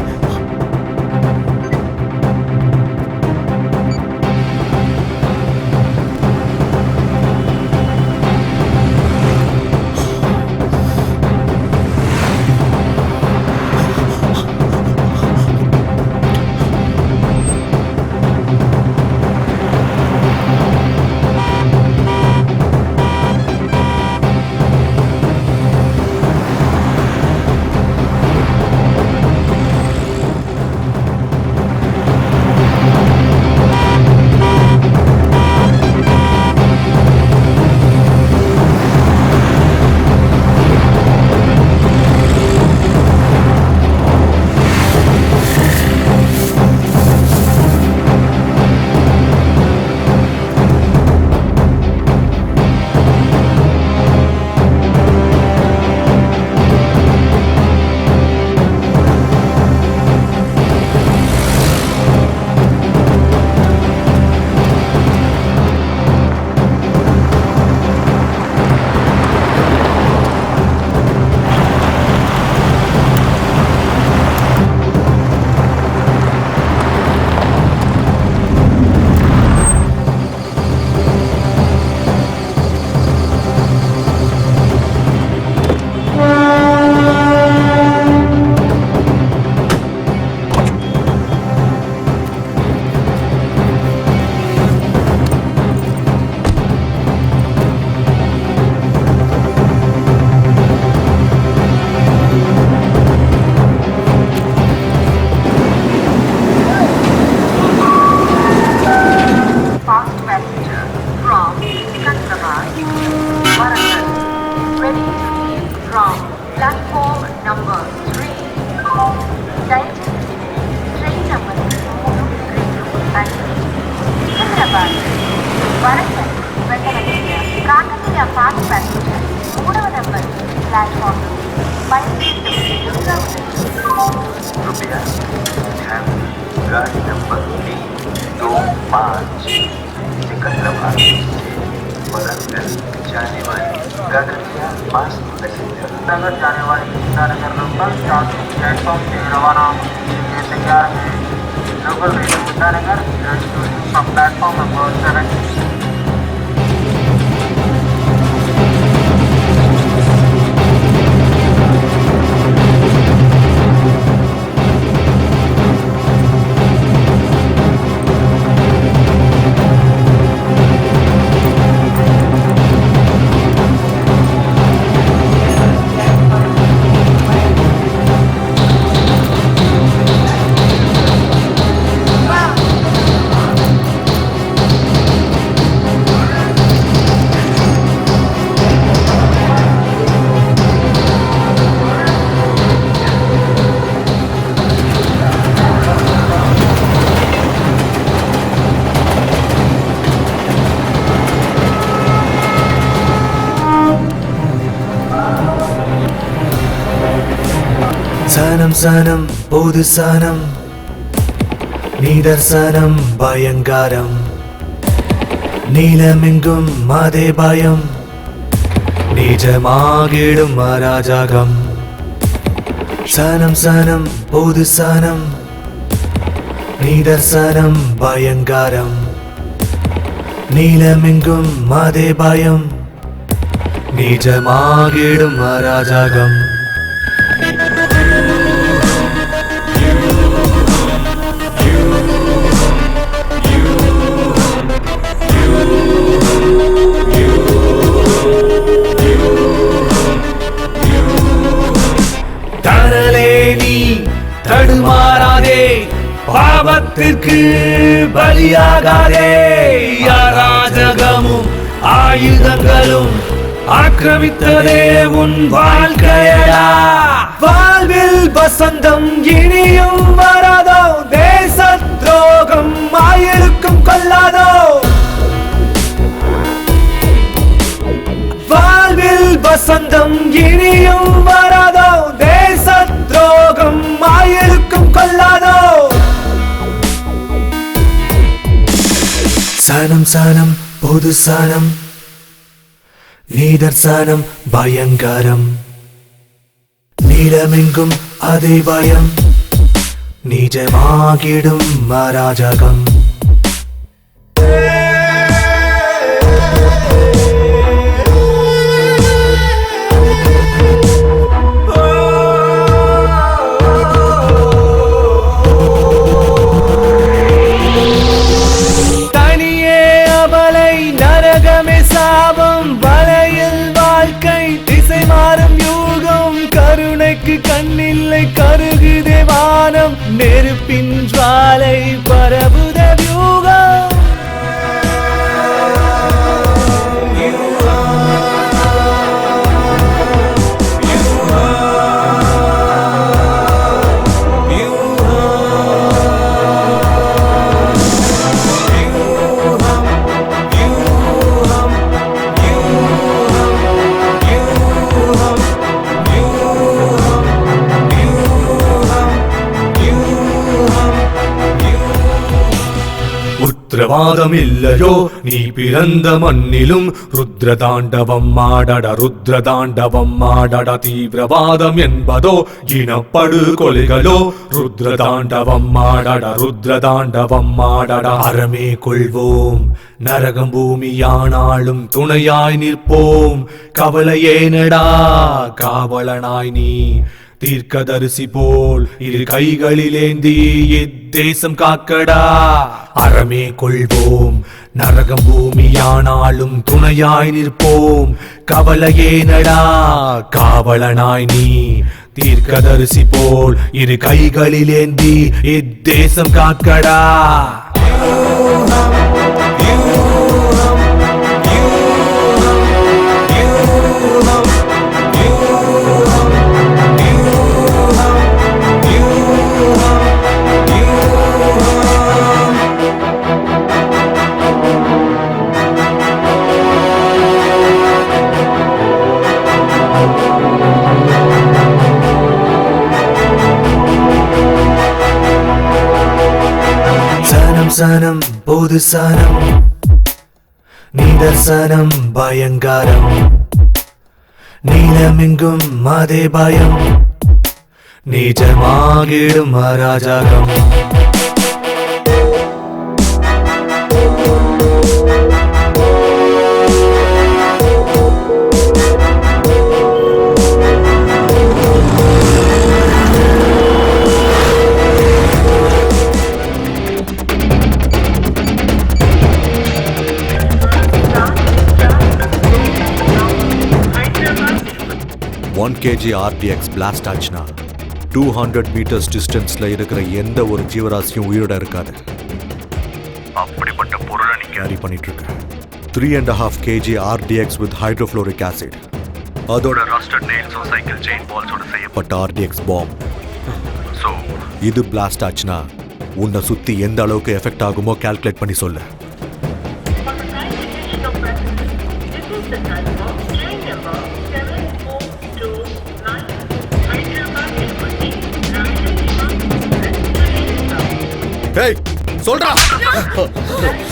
சனம் சனம் பொது சனம் நிதர்சனம் பயங்காரம் நீலமெங்கும் அதே பயம் நிஜமாகிடும் அராஜகம். சனம் சனம் பொது சனம் நிதர்சனம் பயங்காரம் நீலமெங்கும் அதே பயம் நிஜமாகிடும் அராஜகம். தடுமாறாதே, பாவத்திற்கு பலியாகாதே. அராஜகமும் ஆயுதங்களும் ஆக்கிரமித்ததே உன் வாழ்க்கையடா. வாழ்வில் வசந்தம் இனியும் வராதோ, தேச துரோகம் ஆயிருக்கும் கொள்ளாதோ. வாழ்வில் வசந்தம் இனியும் வராதோ, தேச துரோகம் ஆயிருக்கும் கொள்ளாதோ. சனம் சனம் பொது சனம், நீதர்சனம் பயங்கரம். நீளமெங்கும் அதே பயம், நிஜமாகிடும் அராஜகம். தனியே அபலை நரகமே சாபம், வலையில் வாழ்க்கை திசை மாறும் யூகம். கருணைக்கு கண்ணில்லை கருகுதே வானம், நெருப்பின் ஜுவாலை பரவுதே வியூகம். உத்திரவாதம் இல்லையோ நீ பிறந்த மண்ணிலும், ருத்ரதாண்டவம் ஆடட ருத்ரதாண்டவம் ஆடட. தீவிரவாதம் என்பதோ இனப்படு கொலைகளோ, ருத்ரதாண்டவம் ஆடட ருத்ரதாண்டவம் ஆடட. அறமே கொள்வோம் நரகம் பூமியானாலும் துணையாய் நிற்போம். கவலையேனடா காவலனாய் நீ, தீர்க்கதரிசி போல் இரு கைகளிலேந்தி இத்தேசம் காக்கடா. அறமே கொள்வோம் நரகம் பூமியானாலும் துணையாய் நிற்போம். கவலையேனடா காவலனாய் நீ, தீர்க்கதரிசி போல் இரு கைகளிலேந்தி இத்தேசம் காக்கடா. சனம் பொது சனம், நீதர்சனம் பயங்கரம். நீளமெங்கும் அதே பயம், நிஜமாகிடும் அராஜகம். ஒன் கேஜி ஆர்டிஎக்ஸ் பிளாஸ்ட் ஆச்சுன்னா 200 மீட்டர்ஸ் டிஸ்டன்ஸ்ல இருக்கிற எந்த ஒரு ஜீவராசியும் உயிரோட இருக்காது. அப்படிப்பட்ட பொருளை நீ கேரி பண்ணிட்டு இருக்க. 3.5 kg RTX with hydrofluoric acid, அதோட ரஸ்டட் நெயில்ஸ் சைக்கிள் செயின் பால்ஸோட செய்யப்பட்ட ஆர்டிஎக்ஸ் பாம். ஸோ இது பிளாஸ்ட் ஆச்சுன்னா உன்னை சுத்தி எந்த அளவுக்கு எஃபெக்ட் ஆகுமோ கால்குலேட் பண்ணி சொல்லு. Hey, சொல்றா.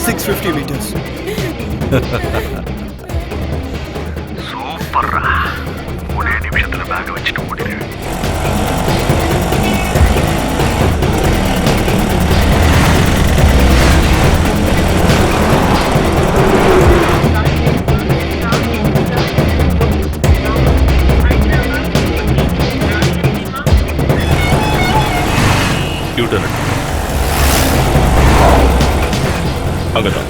650 meters. சூப்பர்ரா. ஒரே நிமிஷத்துல பேக வச்சுட்டு ஓடிடு. யூட்டர்ன் அங்கதான்.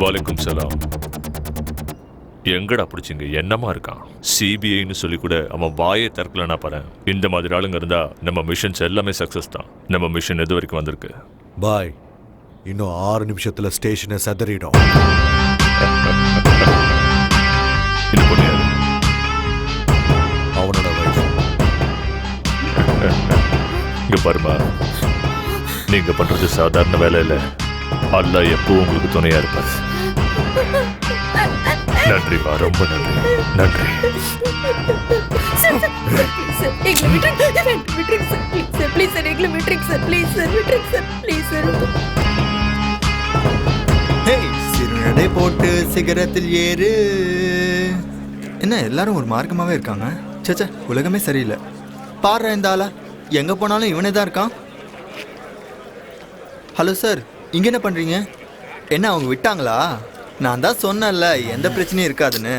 வலைக்கும் சலாம். எங்கடா பிடிச்சிங்க? என்னமா இருக்கான்? சிபிஐன்னு சொல்லி கூட அவன் வாயை திறக்கலன்னா பாரு. இந்த மாதிரி ஆளுங்க இருந்தா நம்ம மிஷன்ஸ் எல்லாமே சக்சஸ் தான். நம்ம மிஷன் எது வரைக்கும் வந்திருக்கு? பாய், இன்னும் 6 நிமிஷத்துல ஸ்டேஷனை சதறிடும். இது பண்ணியாது. அவனோட வைஃப். இங்க பாருமா, நீங்க பண்றது சாதாரண வேலை இல்லை. அல்லாஹ் எப்பவும் உங்களுக்கு துணையா இருப்பாரு. நன்றிமா, ரொம்ப நன்றி. நன்றி. சிறுநடை போட்டு சிகரத்தில் ஏறு. என்ன எல்லாரும் ஒரு மார்க்கமாவே இருக்காங்க? சேச்சா, உலகமே சரியில்லை. பாடுற இந்த ஆளா, எங்க போனாலும் இவனே தான் இருக்கான். ஹலோ சார், இங்க என்ன பண்றீங்க? என்ன அவங்க விட்டாங்களா? நான் தான் சொன்னேன்ல எந்த பிரச்சனையும் இருக்காதுன்னு.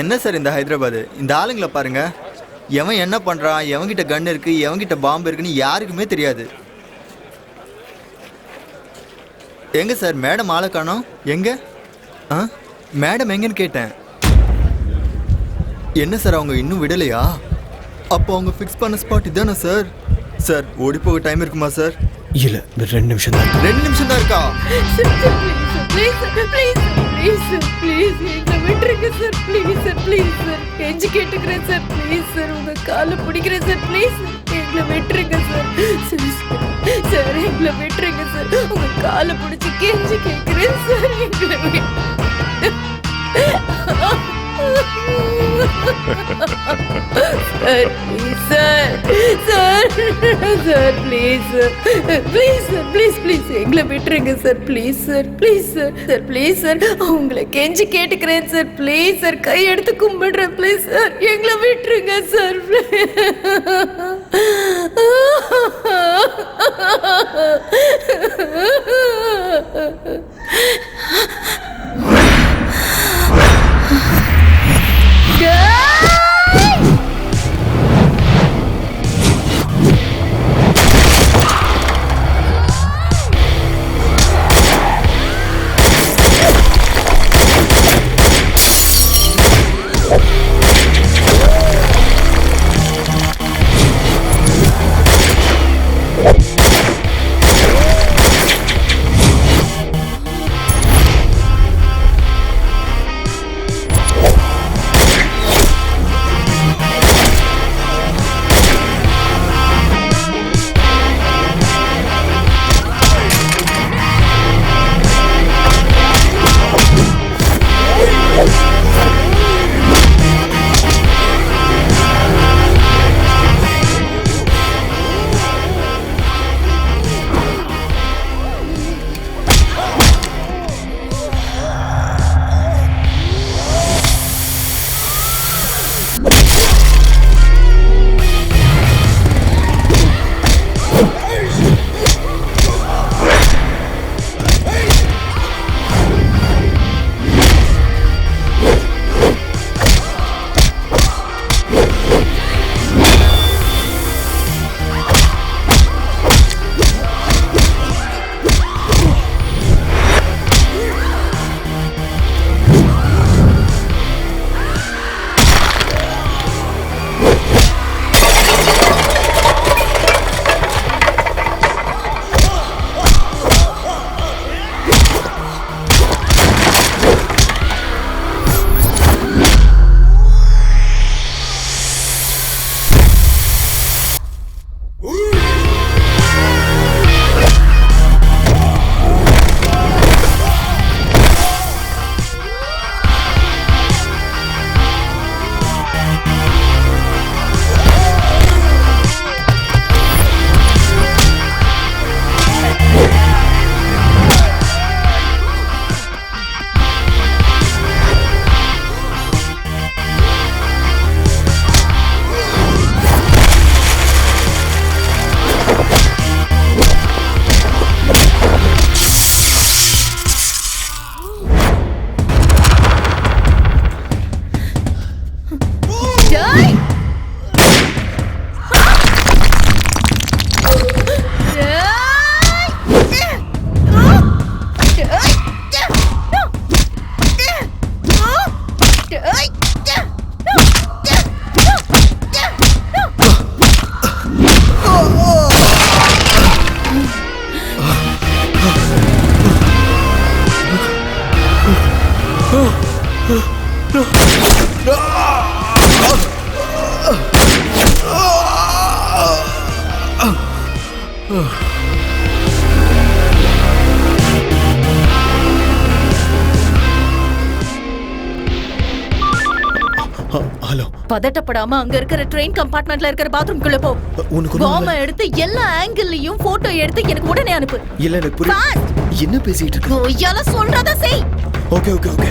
என்ன சார் இந்த ஹைதராபாத், இந்த ஆளுங்களை பாருங்க. எவன் என்ன பண்ணுறான், எவன்கிட்ட கன் இருக்குது, எவன்கிட்ட பாம்பு இருக்குன்னு யாருக்குமே தெரியாது. எங்கே சார் மேடம் ஆளை காணோம்? எங்கே? மேடம் எங்கன்னு கேட்டேன். என்ன சார் அவங்க இன்னும் விடலையா? அப்போ அவங்க ஃபிக்ஸ் பண்ண ஸ்பாட் இதானே சார்? சார் ஓடி போக டைம் இருக்குமா சார்? இல்லை, 2 நிமிஷம் தான். 2 நிமிஷம் தான் இருக்கா? விட்டுருங்க sir, please sir, please sir, கெஞ்சி கேட்டுக்கிறேன் சார், ப்ளீஸ் சார், உங்க காலை பிடிக்கிறேன் சார், ப்ளீஸ் எங்களை விட்டுருங்க சார். சார் எங்களை விட்டுருங்க சார், உங்க காலை பிடிச்சி கெஞ்சி கேட்கிறேன் சார், எங்களை sir sir sir please please sir, please please எங்களை விட்டுருங்க sir, please sir, please sir, sir please sir, உங்களை கெஞ்சி கேட்டுக்கிறேன் சார், ப்ளீஸ் சார், கை எடுத்து கும்பிடுறேன், ப்ளீஸ் சார், எங்களை விட்டுருங்க சார். ஹலோ, பதட்டப்படாம அங்க இருக்கிற ட்ரெயின் கம்பார்ட்மெண்ட்ல இருக்கிற பாத்ரூம்குள்ள போ. உனக்கு பாம்ப எடுத்து எல்லா ஆங்கிள்லயும் போட்டோ எடுத்து எனக்கு உடனே அனுப்பு. இல்ல எனக்கு புரியல. என்ன பேசிட்டு இருக்க? ஓயால சொல்றத செய். Okay okay okay.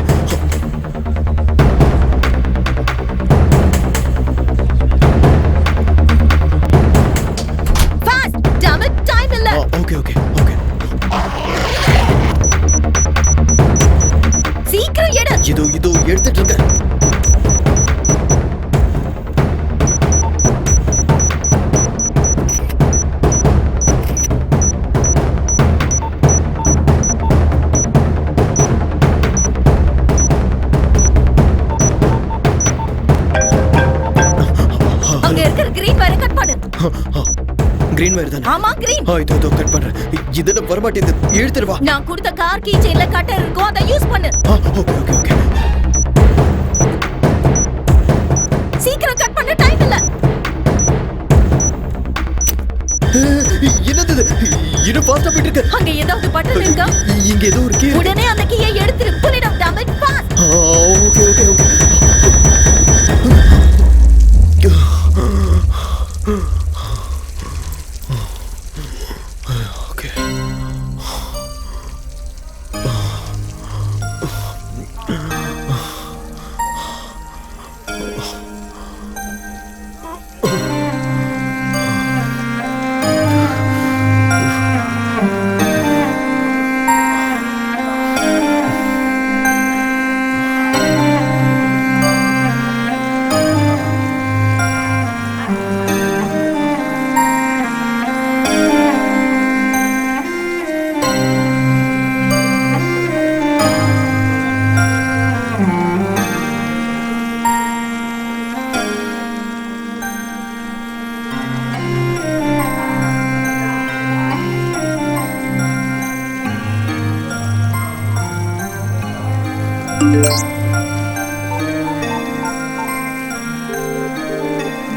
Fast. damn it, time இல்ல. Okay okay okay. சீக்கிரம் எடு. இதோ எடுத்துட்டு இருக்கேன். அங்க இருக்கிற கிரீன் வயரை கட் பண்ணு. கிரீன் வயர் தானே? ஆமா கிரீன். இதோ கட் பண்றேன். இதெல்லாம் வரமாட்டேங்குது. இழுத்துட்டு வா. நான் கொடுத்த கார் கீ செயின்ல கட்டர் இருக்கும், அதை யூஸ் பண்ணு. Okay okay okay. சீக்கிரம் கட் பண்ண, டைம் இல்ல. என்னது இது? ஃபாஸ்டா போயிட்டு இருக்கு. அங்க ஏதாவது பட்டன் இருக்கா? இங்க ஏதோ ஒரு கீ. உடனே அந்த கீயை எடுத்துரு. pull it out, damn it, fast. Okay okay okay. Okay.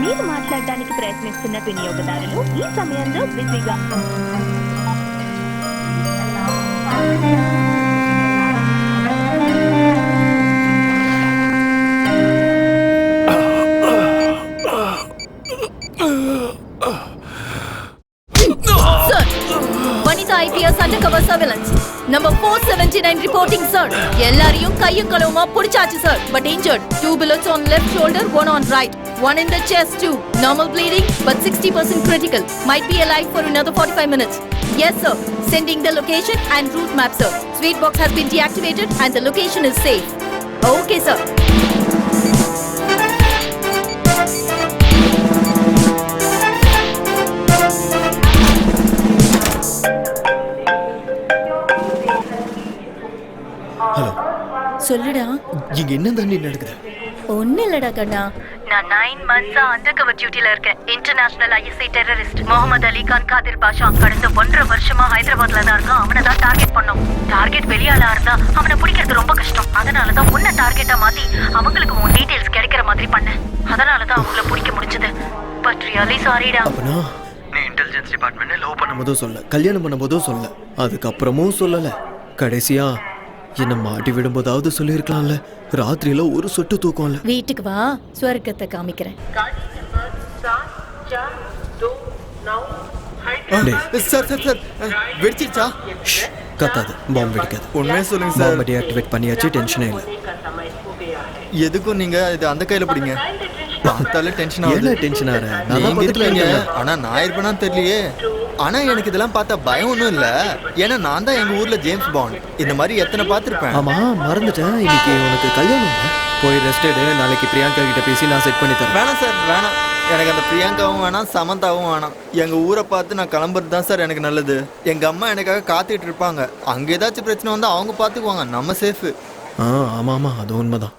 మీరు మాట్లాడడానికి ప్రయత్నిస్తున్న వినియోగదారులు ఈ సమయంలో బిజీగా Sir, Vanita IPS undercover surveillance. Number 479 reporting, sir. எல்லாரையும் கையும் களவுமா புடிச்சாச்சு, sir. But injured. 2 bullets on left shoulder, 1 on right. 1 in the chest too. Normal bleeding, but 60% critical. Might be alive for another 45 minutes. Yes, sir. Sending the location and route map, sir. Sweet box has been deactivated and the location is safe. Okay, sir. Hello, சொல்லுடா. இங்க என்ன தாண்டி நடக்குது? ஒன்னும் இல்லடா கண்ணா. நான் 9 months undercover டியூட்டில இருக்கேன். International ISI terrorist Mohammed Ali Khan Qadir பாஷா கடந்த 1.5 வருஷமா ஹைதராபாத்ல தான் இருக்கான். அவனை தான் டார்கெட் பண்ணோம். டார்கெட் வெளியாளா இருந்தா அவனை பிடிக்கிறது ரொம்ப கஷ்டம். அதனால தான் உன்னை டார்கெட்டா மாத்தி அவங்களுக்கு உன் டீடைல்ஸ் கிடைக்கிற மாதிரி பண்ணேன். அதனால தான் அவங்கள பிடிக்க முடிஞ்சது. பட் ரியலி சாரிடா. அப்பனா நீ இன்டெலிஜென்ஸ் டிபார்ட்மெண்ட்ல லவ் பண்ணும்போதும் சொல்ல, கல்யாணம் பண்ணும்போதும் சொல்ல, அதுக்கப்புறமும் சொல்லல. கடைசியா என்ன மாட்டி விடும்போதாவது சொல்லியிருக்கலாம்ல. ராத்திரியில ஒரு சொட்டு தூக்கம் இல்ல. வீட்டுக்கு வா, ஸ்வர்க்கத்தை காமிக்கிறேன். சார் சார் சார் வெடிச்சிருச்சா? கத்தாது, பாம்பு வெடிக்காது. உண்மையே சொல்லுங்க சார். பாம்பு டீஆக்டிவேட் பண்ணியாச்சு, டென்ஷனே இல்லை. எதுக்கும் நீங்க இது அந்த கையில பிடிங்க. பார்த்தாலே டென்ஷன் ஆகுது. என்ன டென்ஷன் ஆற? நீங்க இருக்கீங்க. ஆனா நான் இருப்பேனா தெரியலையே. ஆனா எனக்கு இதெல்லாம் பார்த்தா பயம் ஒன்றும் இல்லை. ஏன்னா நான் தான் எங்கள் ஊரில் ஜேம்ஸ் பாண்ட். இந்த மாதிரி எத்தனை பார்த்துருப்பேன். ஆமாம், மறந்துட்டேன். இன்னைக்கு உனக்கு கல்யாணம். போய் ரெஸ்ட் எடு. நாளைக்கு பிரியங்கா கிட்ட பேசி நான் செட் பண்ணி தரேன். வேணாம் சார், வேணாம். எனக்கு அந்த பிரியங்காவும் வேணாம், சமந்தாவும் வேணாம். எங்கள் ஊரை பார்த்து நான் கிளம்புறது தான் சார் எனக்கு நல்லது. எங்கள் அம்மா எனக்காக காத்துட்டு இருப்பாங்க. அங்கே ஏதாச்சும் பிரச்சனை வந்தால் அவங்க பார்த்துக்குவாங்க. நம்ம சேஃபு. ஆமாம் ஆமாம், அது உண்மைதான்.